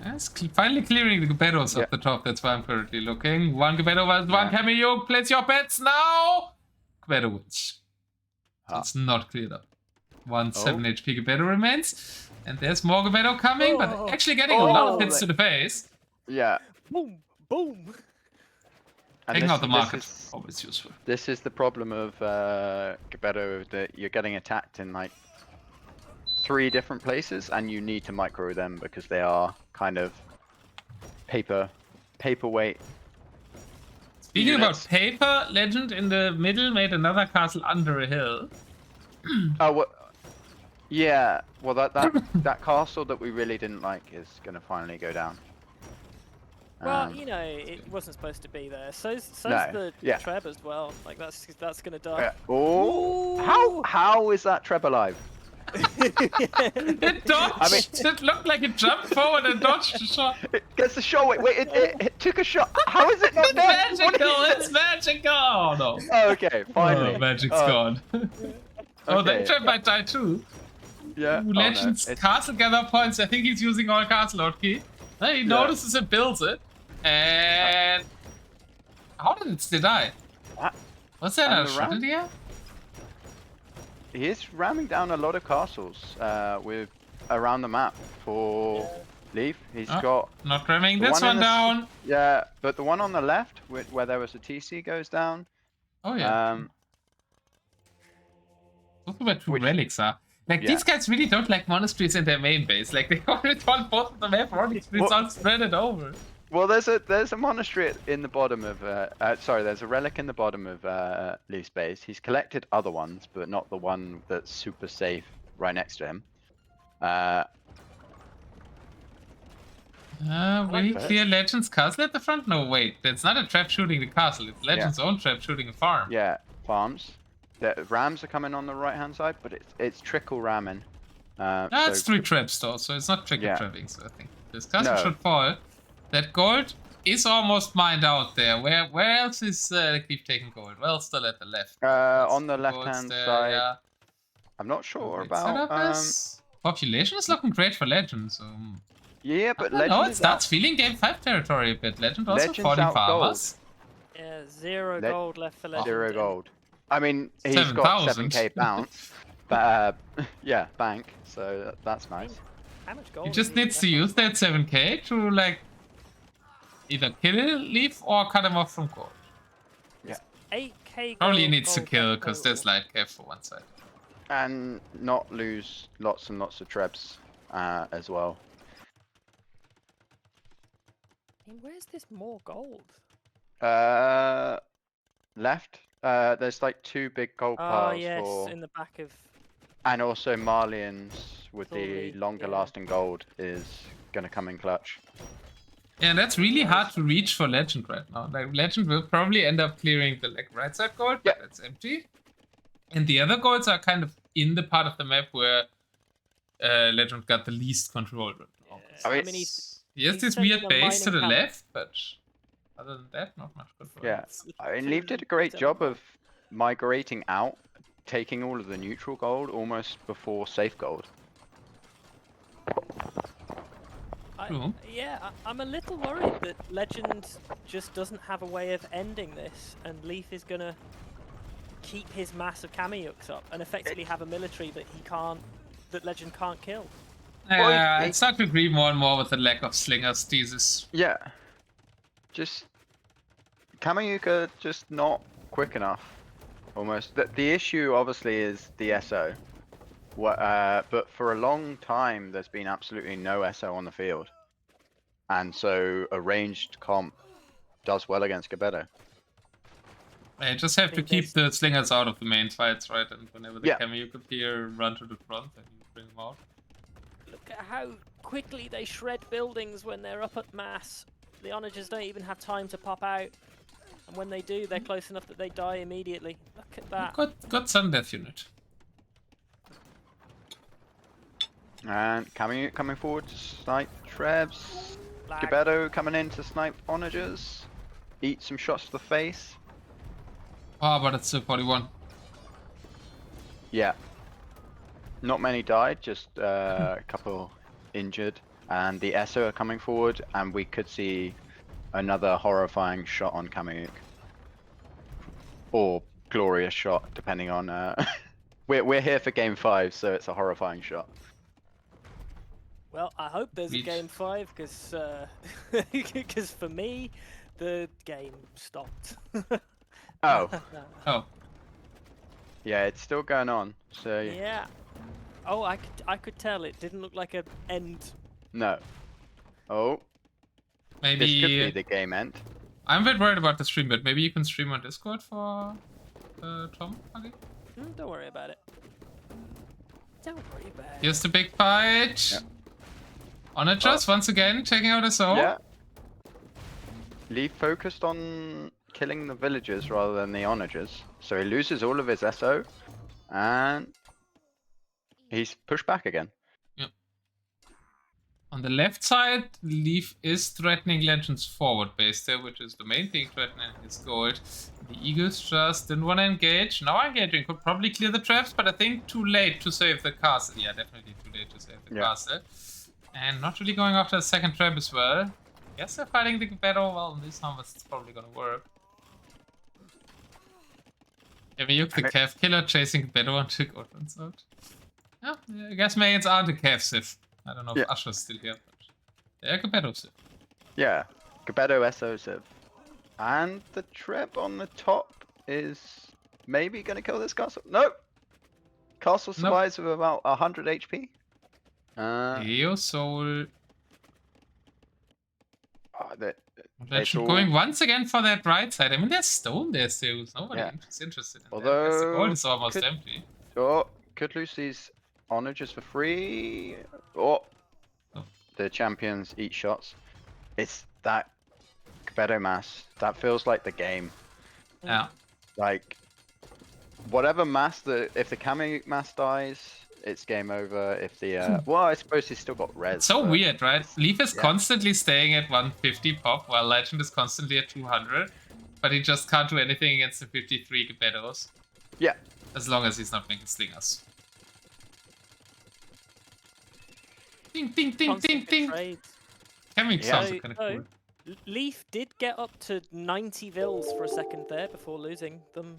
Yes, finally clearing the Gebetos up the top, that's why I'm currently looking. One Gebeto was one Cameo, place your bets now! Gebeto wins. It's not cleared up. 7 HP Gebeto remains. And there's more Gebeto coming, but actually getting a lot of hits to the face. Yeah. Boom! Boom! And taking out the market, always useful. This is the problem of Gebeto, that you're getting attacked in like 3 different places, and you need to micro them because they are kind of paperweight. Speaking about paper, Legend in the middle made another castle under a hill. Oh, what? Yeah, well that castle that we really didn't like is gonna finally go down. Well, you know, it wasn't supposed to be there. So's the Treb as well. Like that's gonna die. Yeah. Oh, how is that Treb alive? It dodged. I mean, it looked like it jumped forward and dodged a shot. It gets the shot. Wait, it took a shot. How is it not dead? It's magical. Oh no. Oh, okay, finally. Oh, magic's gone. Oh, that Treb might die too. Yeah. Ooh, Legend's castle gather points. I think he's using all castle hotkey. He notices it, builds it, and how did it still die? What's that? A shot in the air? He is ramming down a lot of castles with around the map for Leaf. He's got not ramming this one down. Yeah, but the one on the left, where there was a TC, goes down. Oh yeah. Look where 2 relics are. Like these guys really don't like monasteries in their main base. Like they already want both of them have monasteries all spread it over. Well, there's a monastery in the bottom of sorry, there's a relic in the bottom of Leaf's base. He's collected other ones, but not the one that's super safe right next to him. Will he clear Legend's castle at the front? No, wait, that's not a trap shooting the castle. It's Legend's own trap shooting a farm. Yeah, farms. The rams are coming on the right-hand side, but it's trickle ramming. It's 3 traps though, so it's not trickle trapping. So I think this castle should fall. That gold is almost mined out there. Where else is Keep taking gold? Well, still at the left. On the left-hand side. Yeah. I'm not sure about. Population is looking great for Legend. So. Yeah, but Legend. No, it starts feeling game 5 territory a bit. Legend also Legend's 40 farmers. Yeah, 0 gold left for Legend. 0 gold. I mean, he's got 7k bounce, but yeah, bank. So that's nice. How much gold? He just needs to use that 7k to like either kill Leaf or cut him off from gold. Yeah. 8k. Probably needs to kill because there's light cap for one side. And not lose lots and lots of trebs as well. I mean, where's this more gold? Left. There's like 2 big gold piles. Oh yes, in the back of. And also Marlians with the longer lasting gold is gonna come in clutch. Yeah, that's really hard to reach for Legend right now. Like Legend will probably end up clearing the right side gold, but it's empty. And the other golds are kind of in the part of the map where Legend got the least control. I mean, he has this weird base to the left, but other than that, not much good for him. I mean, Leaf did a great job of migrating out, taking all of the neutral gold almost before safe gold. I'm a little worried that Legend just doesn't have a way of ending this, and Leaf is gonna keep his mass of Kameyuks up and effectively have a military that Legend can't kill. I start to agree more and more with the lack of slingers thesis. Yeah. Just Kameyuk are just not quick enough. Almost. The issue obviously is the SO. But for a long time there's been absolutely no SO on the field. And so a ranged comp does well against Gebeto. I just have to keep the slingers out of the main fights, right? And whenever the Kameyuk appear, run to the front and you bring them out. look at how quickly they shred buildings when they're up at mass. The onagers don't even have time to pop out. And when they do, they're close enough that they die immediately. Look at that. Got some death unit. And coming forward to snipe Trebs. Lag. Gebetto coming in to snipe onagers. Eat some shots to the face. Oh, but it's a 41. Yeah. Not many died, just a couple injured. And the Esso are coming forward, and we could see another horrifying shot on Kamuk. Or glorious shot, depending on... we're here for game 5, so it's a horrifying shot. Well, I hope there's a game 5, because for me, the game stopped. Oh. Oh. Yeah, it's still going on, so... Yeah. Oh, I could tell. It didn't look like an end. No. Oh. Maybe... This could be the game end. I'm a bit worried about the stream, but maybe you can stream on Discord for Tom, Huggie? Don't worry about it. Don't worry about it. Here's the big fight. Yeah. Onagers once again taking out a soul. Yeah. Leaf focused on killing the villagers rather than the onagers. So he loses all of his SO. And he's pushed back again. Yep. On the left side, Leaf is threatening Legends forward base there, which is the main thing threatening his gold. The Eagles just didn't want to engage. Now engaging could probably clear the traps, but I think too late to save the castle. Yeah, definitely too late to save the castle. And not really going after a second trap as well. Guess they're fighting the battle. Well, in these numbers it's probably gonna work. Yuk the Cav killer chasing battle until gold runs out. Yeah, I guess Mayans aren't a Cav Civ. I don't know if Usher's still here, but they're a Gebetto Civ. Yeah, Gebetto SO Civ. And the trap on the top is maybe gonna kill this castle. Nope! Castle survives with about 100 HP. Eo Soul. Legend Going once again for that right side. I mean, there's stone there still. Nobody is interested in Although, that. The gold is almost empty. Oh, could lose these onagers for free. Oh, the champions eat shots. It's that Gebetto mass. That feels like the game. Yeah. Like, whatever mass, if the Kamuk mass dies, it's game over. If the well, I suppose he's still got res. It's so weird, right? Leaf is constantly staying at 150 pop, while Legend is constantly at 200. But he just can't do anything against the 53 Gebettos. Yeah. As long as he's not making slingers. Ding, ding, ding, ding, ding. Kamuk sounds kind of cool. Leaf did get up to 90 vills for a second there before losing them.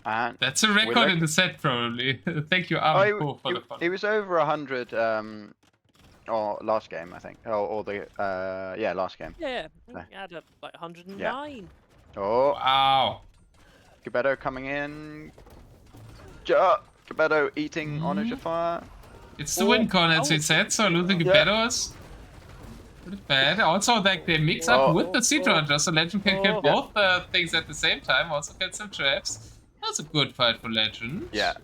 And that's a record in the set, probably. Thank you, Armin, for the fun. He was over 100 or last game, I think. Or the last game. Yeah, he had like 109. Yeah. Oh, wow. Gebetto coming in. Gebetto eating onager fire. It's the win con, as we said, so losing Gebettos. Pretty bad. Also, like, they mix up with the Citron, just so Legend can kill both things at the same time. Also get some traps. That's a good fight for Legend. Yeah.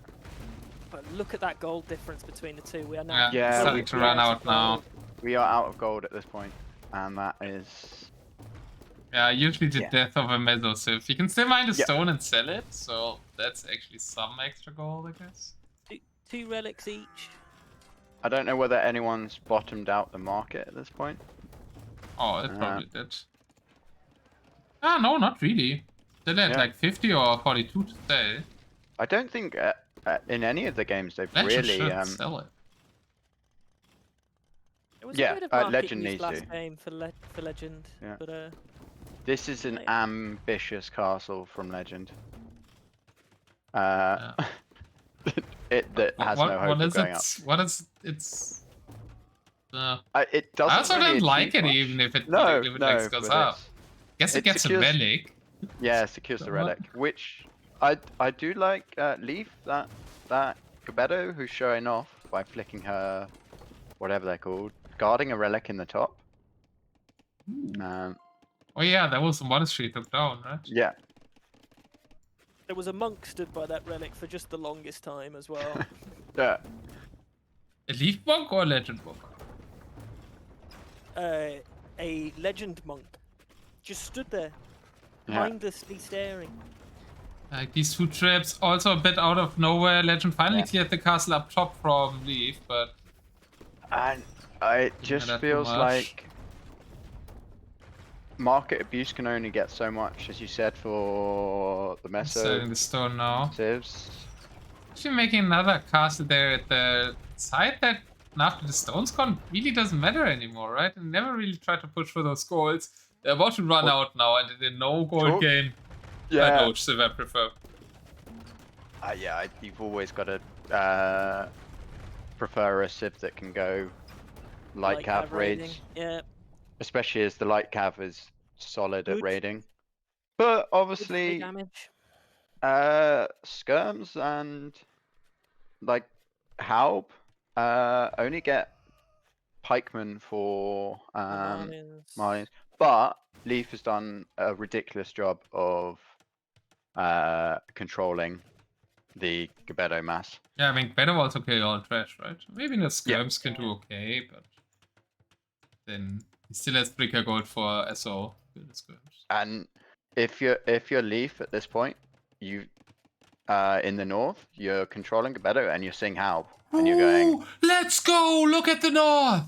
But look at that gold difference between the two. We are now starting to run out now. We are out of gold at this point, and that is... Yeah, usually the death of a Meso Civ. You can still mine the stone and sell it, so that's actually some extra gold, I guess. Two relics each. I don't know whether anyone's bottomed out the market at this point. Oh, it probably did. Ah, no, not really. Still at like 50 or 42 today. I don't think in any of the games they've Legend really sell it. It was a bit of market Legend use needs last to. game for Legend, but this is an ambitious castle from Legend. It has no hope of going up. What is it's? It doesn't. I also really don't like it, much. even if it goes but up. Guess it gets secures, a relic. Yeah, it secures the relic, which I do like. Leaf that Gebetto who's showing off by flicking her, whatever they're called, guarding a relic in the top. Oh yeah, that was the Monastery took down, right? Yeah. There was a monk stood by that relic for just the longest time as well. Yeah. A Leaf Monk or a Legend Monk? A legend monk just stood there, Yeah. mindlessly staring. Like these two traps, also a bit out of nowhere. Legend finally cleared the castle up top from Leaf, but And it just matter too feels much. like market abuse can only get so much, as you said, for the meso setting the stone now. civs. Actually making another castle there at the side that after the stone's gone really doesn't matter anymore, right? And never really tried to push for those goals. They're about to run out now, and in a no gold game, I Yeah. know Civ I prefer. Yeah, you've always got to prefer a civ that can go light cav raiding. raids, Yeah. especially as the light cav is solid at raiding. But obviously, damage. skirms and like Haub only get pikemen for Marlins, but Leaf has done a ridiculous job of controlling the Gebetto mass. Yeah, I mean, better was okay all trash, right? Maybe the skirms can do okay, but then he still has Bricker Gold for SO. Skirms. And if you're Leaf at this point, you in the north, you're controlling Gebetto and you're seeing Haub, and you're going, let's go! Look at the north!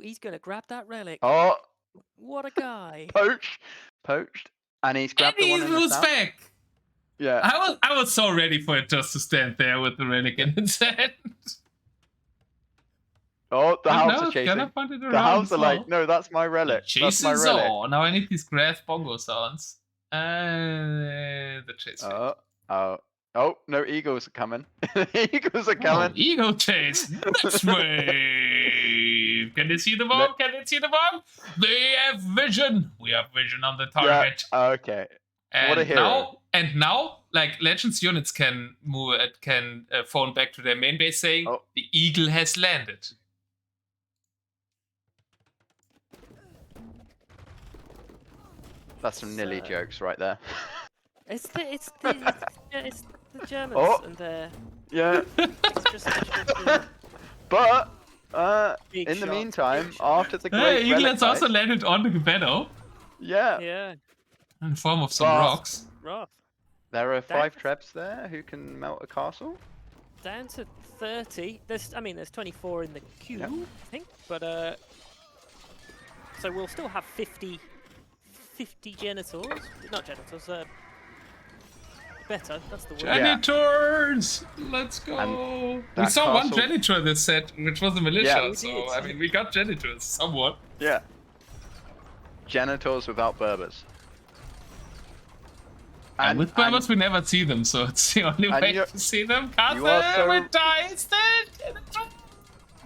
He's gonna grab that relic. oh, What a guy! poached, and he's grabbed And the he one in the moves south. back! Yeah. I was so ready for it just to stand there with the relic in its hand. Oh, the Haubs no, are chasing. gonna punt it The around Haubs are like, no, that's my relic. That's my Chases relic. on. Now I need these grass bongo sounds. The chase. Oh, no, eagles are coming. Eagles are coming. Oh, eagle chase. That's way. Can they see the bomb? Can they see the bomb? They have vision. We have vision on the target. Yeah, okay. And what a hero. now, like Legends units can move. Can phone back to their main base saying the eagle has landed. That's some nilly jokes right there. It's the Germans and their extra special. But Big in the shot, meantime, big shot. after the great Eagle relic has also fight, landed on the Gebetto. Yeah. In the form of some rocks. Rough. There are 5 traps there who can melt a castle. Down to 30. There's 24 in the queue, I think. But so we'll still have 50 genitors. Not genitors. Better. That's the word. Janitors! Let's go! We saw one janitor this set, which was a militia, so I mean, we got janitors somewhat. Yeah. Janitors without Berbers. And with Berbers, we never see them, so it's the only way to see them. Castle will die instead!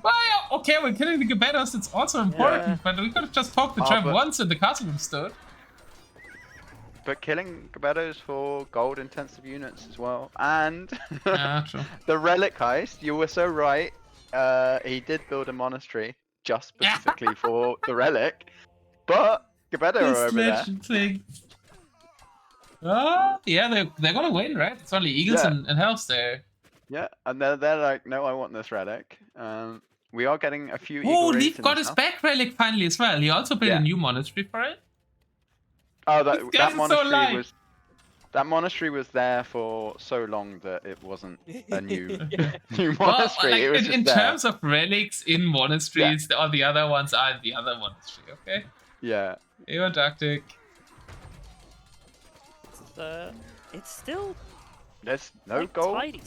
Well, okay, we're killing the Gebettos, it's also important, but we could have just poked the trap once and the castle would have stood. But killing Gebettos for gold intensive units as well. And true. The relic heist, you were so right. He did build a monastery just specifically for the relic. But Gebetto are over there. Thing. Oh, yeah, they're gonna win, right? It's only eagles and helps there. Yeah, and they're like, no, I want this relic. We are getting a few. Oh, Leaf got his back relic finally as well. He also built a new monastery for it. Oh, that monastery was there for so long that it wasn't a new monastery. Well, like, it was in terms of relics in monasteries, all the other ones are in the other monastery. Okay. Yeah. Antarctic. It's still. There's no gold. Tidy.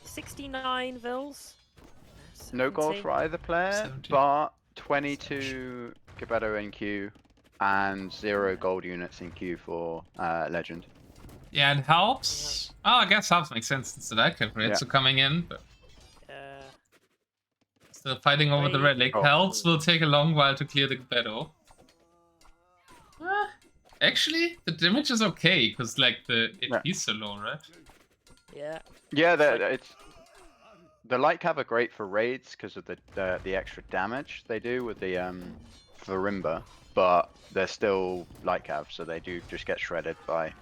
69 vils. No gold for either player, 70. but 22 Gebetto in queue and 0 gold units in queue for Legend. Yeah, it helps. Oh, I guess helps makes sense since the light cap rates are coming in, but still fighting over the relic. Helps will take a long while to clear the Gebetto. Actually, the damage is okay because like the HP's so low, right? Yeah. Yeah, it's the light cav are great for raids because of the extra damage they do with the Varimba, but they're still light cav, so they do just get shredded by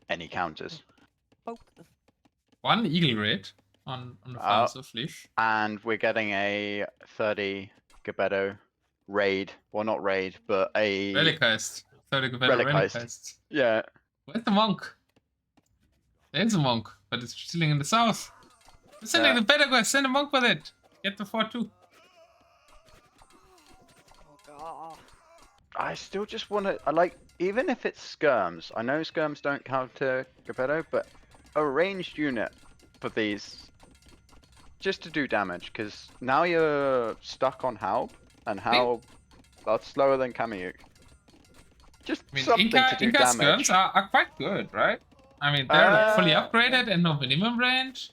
any counters. 1 Eagle Raid on the farms of Leaf. And we're getting a 30 Gebetto raid. Well, not raid, but a... Relic Heist. 30 Gebetto Relic Heist. Yeah. Where's the monk? There's a monk, but it's chilling in the south. We're sending the better guys, send a monk with it. Get the 4-2. Oh god. I still just want to, even if it's skirms, I know skirms don't counter Gebetto, but a ranged unit for these, just to do damage, because now you're stuck on Halb, and Halb are slower than Kamiyuk. Just something to do Inca damage. skirms are quite good, right? I mean, they're like fully upgraded and no minimum range.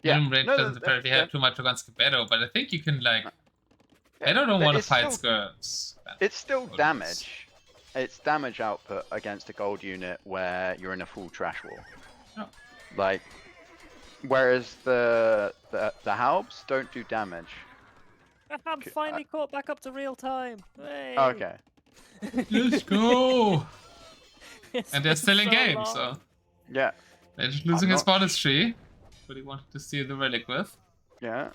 Minimum range doesn't apparently have too much against Gebetto, but I think you can like... I don't want to fight skirms. It's still damage. It's damage output against a gold unit where you're in a full trash wall. Oh. Like, whereas the Halbs don't do damage. I'm finally caught back up to real time. Hey. Okay. Let's go! And they're still in so game, long. so... Yeah. They're just losing his Monastery, but he wanted to steal the relic with. Yeah.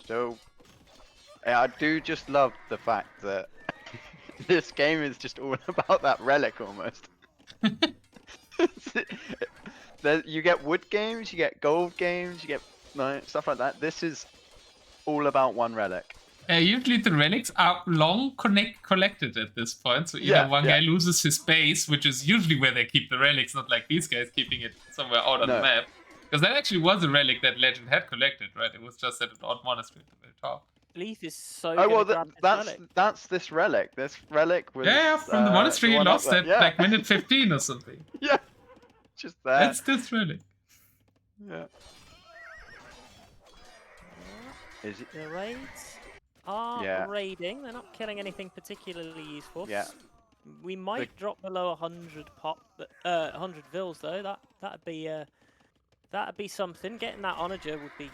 So, I do just love the fact that this game is just all about that relic almost. You get wood games, you get gold games, you get stuff like that. This is all about one relic. Usually the relics are long collected at this point, so either one guy loses his base, which is usually where they keep the relics, not like these guys keeping it somewhere out on the map. Because that actually was a relic that Legend had collected, right? It was just at an odd monastery at the very top. Leaf is so that's this relic. This relic was... Yeah, from the monastery he lost at like minute 15 or something. Yeah, just there. That's this relic. Yeah. Is it? The raids are raiding. They're not killing anything particularly useful. Yeah. We might drop below 100 pop, 100 vills though. That'd be something. Getting that onager would be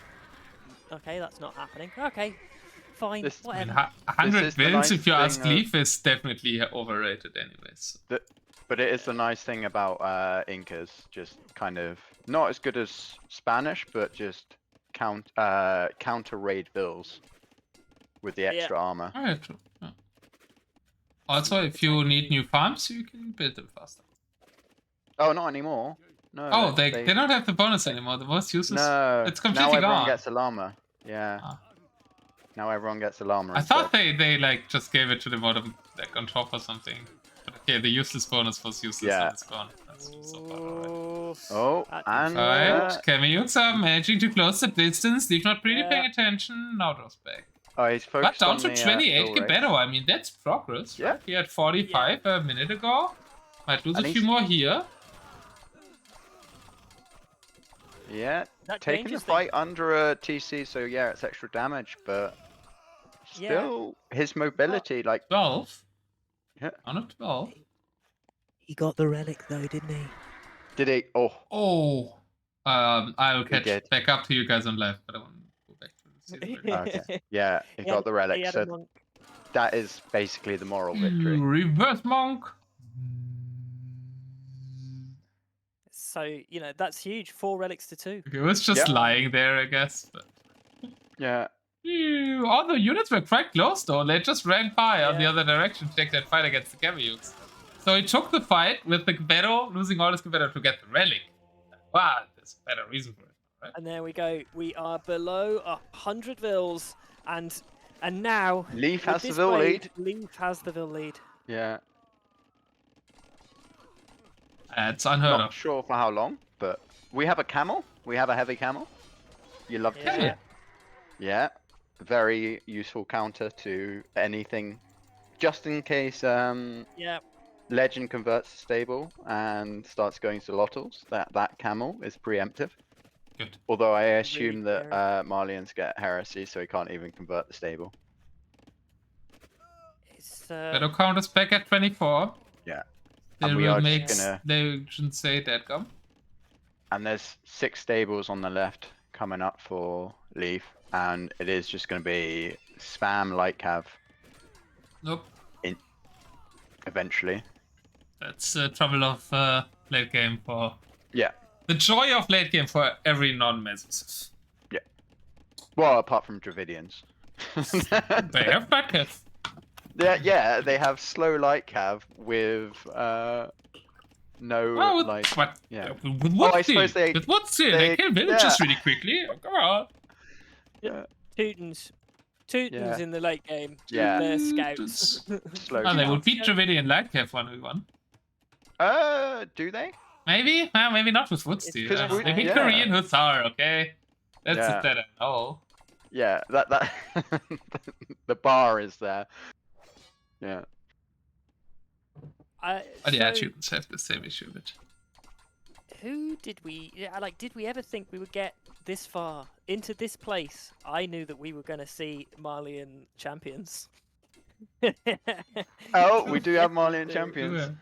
okay. That's not happening. Okay, fine. Whatever. 100 vills, if you ask Leaf, is definitely overrated, anyways. But it is the nice thing about Incas. Just kind of not as good as Spanish, but just counter raid vills with the extra armor. Oh, true. Yeah. Also, if you need new farms, you can build them faster. Oh, not anymore. No. Oh, they don't have the bonus anymore. The most useless. No. It's completely now everyone gone. gets a llama. Yeah. Now everyone gets a llama. I thought they like just gave it to the bottom, like on top or something. But okay, the useless bonus was useless and it's gone. That's so far alright. Oh, and alright, Kamiyuks are managing to close the distance. Leaf not really paying attention. Now draws back. Oh, he's focused but down on to 28 Gebetto. I mean, that's progress. Yeah. Right? He had 45 a minute ago. Might lose a few more here. Yeah, taking the fight under a TC, so yeah, it's extra damage, but still, his mobility, like... 12? Yeah. On a 12. He got the relic though, didn't he? Did he? Oh. Oh. I'll catch back up to you guys on live, but I want to go back to the season. Okay. Yeah, he got the relic, so that is basically the moral victory. Reverse monk. So, you know, that's huge. 4 relics to 2. It was just lying there, I guess. But... Yeah. All the units were quite close, though. They just ran by on the other direction to take that fight against the Kamiyuks. So he took the fight with the Gebetto, losing all his Gebetto to get the relic. Wow, there's a better reason for it, right? And there we go. We are below 100 vills, and now... Leaf has the vill lead. Leaf has the vill lead. Yeah. It's unheard of. Not sure for how long, but we have a camel. We have a heavy camel. You love to see it. Yeah. Very useful counter to anything. Just in case Legend converts to stable and starts going to Lottles, that camel is preemptive. Good. Although I assume that Marlians get heresy, so he can't even convert the stable. Gebetto counters back at 24. Yeah. They will make Legend say that come. And there's 6 stables on the left coming up for Leaf, and it is just going to be spam like have. Nope. Eventually. That's trouble of late game for the joy of late game for every non-Mesos. Yeah. Well, apart from Dravidians. They have Blackcav. Yeah, they have slow light cav with no Oh, like. but Yeah. with Oh, I suppose Woodsy, with Woodsy, they kill villages really quickly. Oh, come on. Teutons Yeah. in the late game. Yeah. They're scouts. Slow Oh, they cav. would beat Dravidian Lightcav 1v1. Do they? Maybe? Well, maybe not with Woodsy. It's 'cause They beat yeah. Korean Hussar, okay? That's Yeah. it that I know. Yeah, that the bar is there. Yeah. But yeah, So, Teutons have the same issue, but... who did we did we ever think we would get this far into this place? I knew that we were going to see Malian champions. Oh, we do have Malian champions.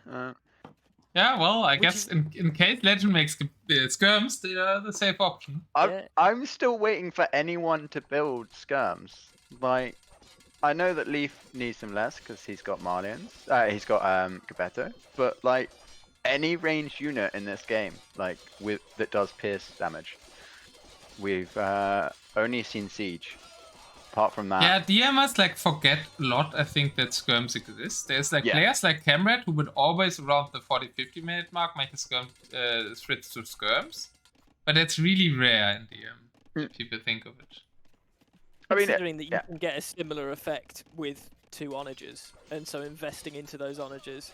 Yeah, well, I Would guess in case Legend makes skirms, they are the safe option. I'm still waiting for anyone to build skirms. Like, I know that Leaf needs them less because he's got Malians. He's got Gabetto, but like any ranged unit in this game, like that does pierce damage, we've only seen Siege. Apart from that, Yeah, DMers like forget a lot. I think that skirms exist. There's like players like Camrad who would always around the 40-50 minute mark make a skirm switch to skirms, but that's really rare in DM. People think of it. I mean, Considering that you can get a similar effect with 2 onagers, and so investing into those onagers,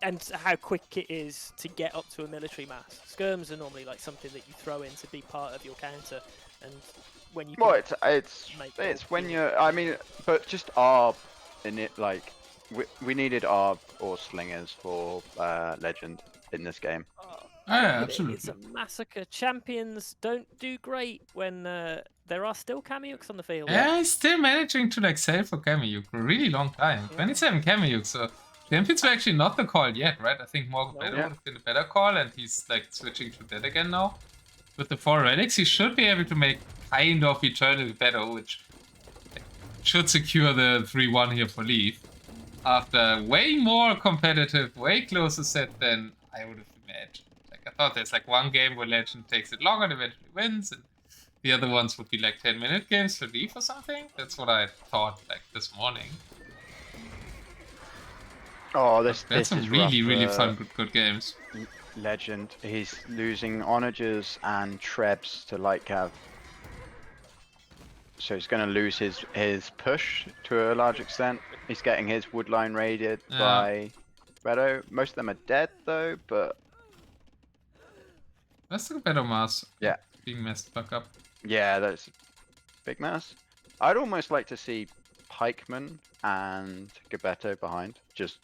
and how quick it is to get up to a military mass. Skirms are normally like something that you throw in to be part of your counter, and when you well, it's when you're. I mean, but just ARB in it. Like, we needed ARB or slingers for Legend in this game. Yeah, absolutely. It's a massacre. Champions don't do great when there are still Kamiyuks on the field. Yeah, he's still managing to like sell for Kamiyuk for a really long time. 27 Kamiyuk, so champions were actually not the call yet, right? I think more better would have been a better call, and he's like switching to that again now. With the 4 relics, he should be able to make kind of eternal battle, which should secure the 3-1 here for Leaf. After way more competitive, way closer set than I would have imagined. Like, I thought there's like one game where Legend takes it long and eventually wins, and the other ones would be like 10-minute games for Leaf or something. That's what I thought like this morning. Oh, that's some really fun, good games. Legend, he's losing onagers and trebs to light cav, so he's going to lose his push to a large extent. He's getting his woodline raided by Beto. Most of them are dead though, but that's a better mass. Yeah, being messed back up. Yeah, that's a big mess. I'd almost like to see Pikeman and Gabetto behind, just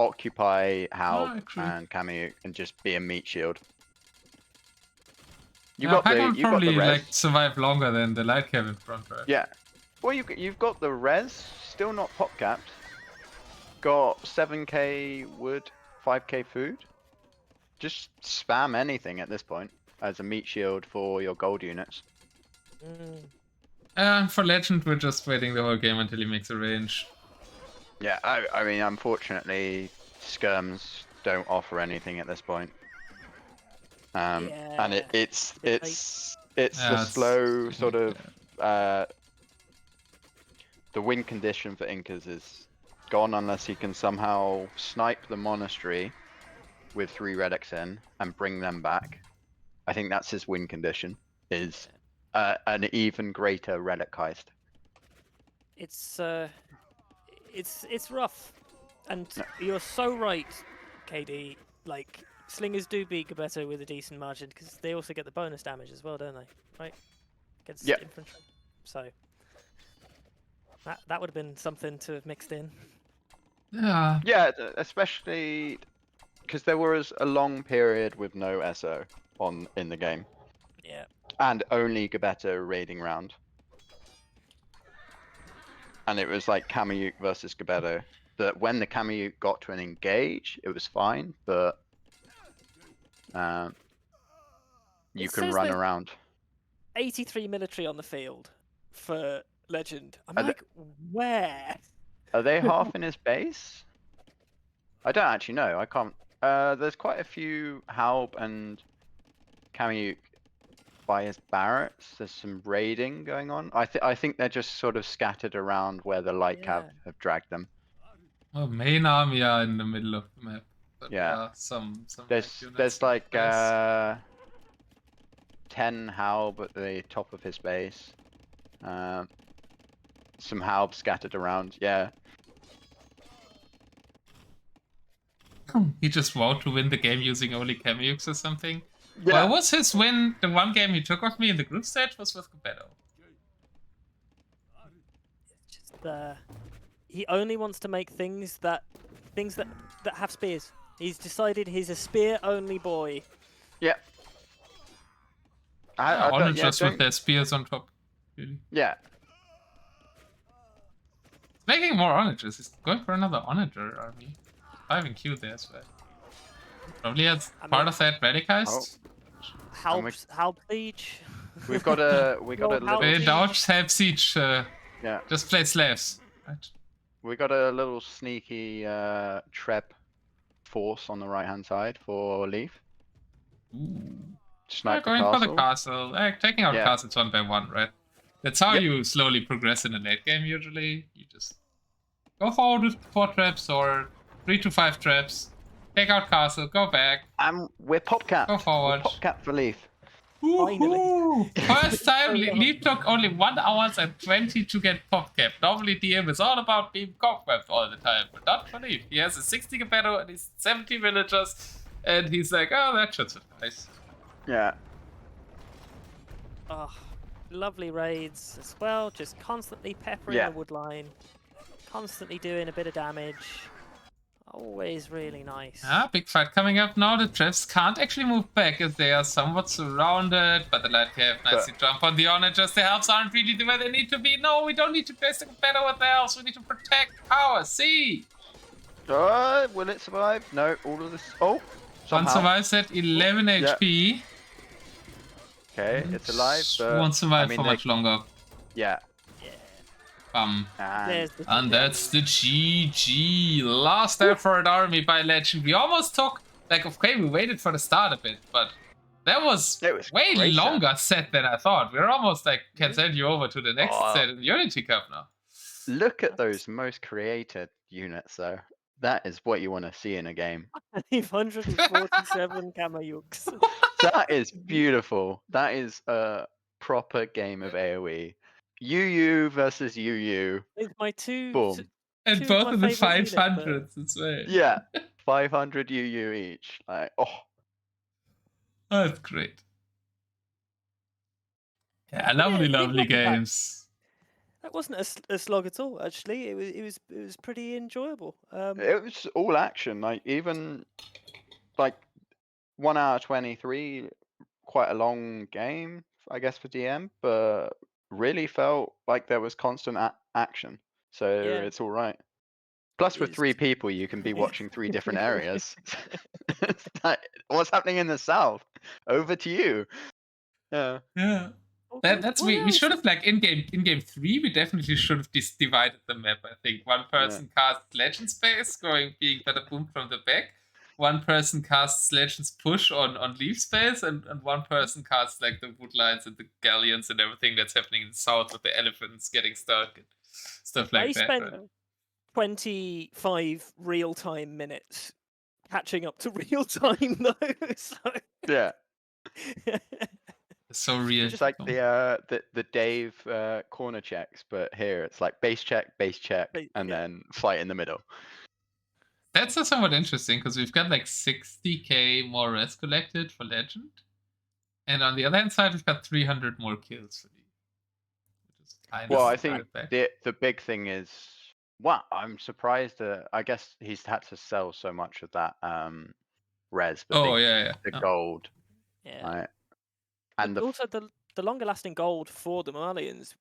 occupy Halb and Kamiyuk and just be a meat shield. You got probably the res. like survive longer than the light cab in front, right? Yeah. Well, you've got the res, still not pop capped. Got 7k wood, 5k food. Just spam anything at this point as a meat shield for your gold units. For Legend, we're just waiting the whole game until he makes a range. Yeah, I mean, unfortunately, skirms don't offer anything at this point. And it's the slow sort of the win condition for Incas is gone unless he can somehow snipe the Monastery with 3 relics in and bring them back. I think that's his win condition, is an even greater relic heist. It's rough, and you're so right, KD. Like, slingers do beat Gabetto with a decent margin because they also get the bonus damage as well, don't they? Right? Against infantry. So that would have been something to have mixed in. Yeah. Yeah, especially because there was a long period with no SO in the game. Yeah. And only Gabetto raiding round. And it was like Kamiyuk versus Gabetto. That when the Kamiyuk got to an engage, it was fine, but you can run around. 83 military on the field for Legend. I'm like, where? Are they half in his base? I don't actually know. I can't. There's quite a few Halb and Kamyuk by his barracks. There's some raiding going on. I think they're just sort of scattered around where the light Yeah. cav have dragged them. Oh, main army are in the middle of the map. But Yeah. some There's units there's in like place. 10 Halb at the top of his base. Some Halb scattered around. Yeah. He just vowed to win the game using only Kamyuks or something. Yeah. Well, was his win the one game he took off me in the group stage was with Geppetto? Just he only wants to make things that have spears. He's decided he's a spear-only boy. Yeah. I don't, yeah, Onagers with their spears on top. Really. yeah. Making more onagers. He's going for another onager army. 5 in queue there as well. Probably as part of that radicized. Halb siege. We've got a Halb little siege. Dodge, help siege. yeah. Just play slaves. Right. We got a little sneaky trap force on the right hand side for Leaf. Ooh. Snipe the Going for the castle. castle. Taking out Yeah. castles one by one, right? That's how Yep. you slowly progress in a late game usually. You just go forward with 4 traps or 3 to 5 traps. Take out castle, go back. We're pop capped. Go forward. We're pop capped for Leaf. Woohoo! First time Leaf took only 1 hour and 20 to get pop cap. Normally DM is all about being cobwebbed all the time, but not for Leaf. He has a 60 Geppetto and he's 70 villagers, and he's like, oh, that should suffice. Yeah. Oh, lovely raids as well. Just constantly peppering Yeah. the wood line. Constantly doing a bit of damage. Always really nice. Big fight coming up now. The traps can't actually move back as they are somewhat surrounded, but the light have nicely jump on the onagers. The helps aren't really where they need to be. No, we don't need to place the Geppetto with the helps. We need to protect power. See? Will it survive? No, all of this. Oh, One somehow. survives at 11 Yeah. HP. Okay, it's alive. But, Won't survive I mean, for much longer. Yeah. And There's the that's the GG. Last effort army by Legend. We almost took, like, okay, we waited for the start a bit, but that was, It was way great longer set than I thought. We're almost like, can send you over to the next Oh. set in Unity Cup now. Look at those most created units, though. That is what you want to see in a game. 547 Kamyuks. That is beautiful. That is a proper game of AoE. UU versus UU. It's my two. Boom. And Two of both my in the favourite units, 500s as well. Yeah. 500 UU each. Like, oh. That's great. Yeah, lovely, Yeah, lovely it wasn't bad. games. That wasn't a slog at all. Actually, it was pretty enjoyable. It was all action. Like, even like 1 hour 23, quite a long game, I guess, for DM, but really felt like there was constant action. So Yeah. it's all right. Plus, with It's- 3 people, you can be watching 3 different areas. It's like, what's happening in the south? Over to you. Yeah. Yeah. That's Well, we should have, like, in game 3 we definitely should have divided the map. I think one person casts Legend Space, being better boomed from the back. One person casts Legends Push on Leaf Space, and one person casts, like, the wood lines and the galleons and everything that's happening in the south with the elephants getting stuck and stuff like I that. spent Right? 25 real-time minutes catching up to real-time though. So Yeah. So real. It's like the Dave corner checks, but here it's like base check, and then fight in the middle. That's somewhat interesting because we've got like 60k more res collected for Legend, and on the other hand side we've got 300 more kills for League. Which is kind Well, of I think the big thing is, well, I'm surprised that I guess he's had to sell so much of that res, the gold, yeah. right? And But also the longer lasting gold for the Malians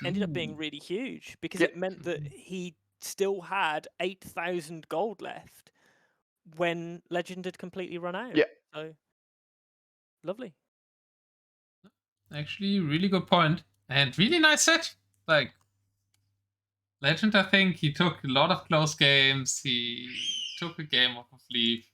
ended up being really huge because it meant that he still had 8,000 gold left when Legend had completely run out. Yeah. So lovely. Actually, really good point. And really nice set. Like, Legend, I think he took a lot of close games. He took a game off of Leaf.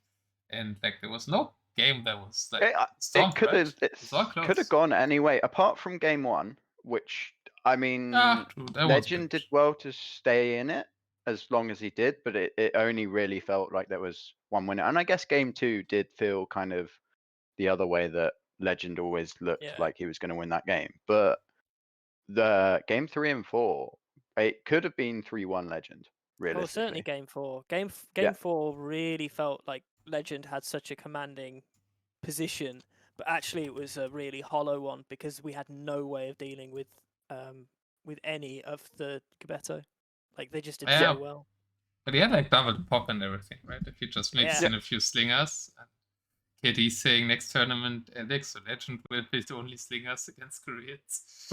And, like, there was no game that was like It stomped, could right? have It was all could close. have gone anyway, apart from game 1, which I mean, True, that was Legend good. did well to stay in it as long as he did, but it only really felt like there was one winner. And I guess game 2 did feel kind of the other way, that Legend always looked like he was going to win that game. But the game 3 and 4, it could have been 3-1 Legend, Oh, certainly realistically. game 4. Game Yeah. 4 really felt like Legend had such a commanding position, but actually it was a really hollow one because we had no way of dealing with any of the Kabeto. Like they just did so well. But he had like double pop and everything, right? If you just mix in a few slingers. KD's saying next tournament, Alex, so Legend will be the only slingers against Koreans.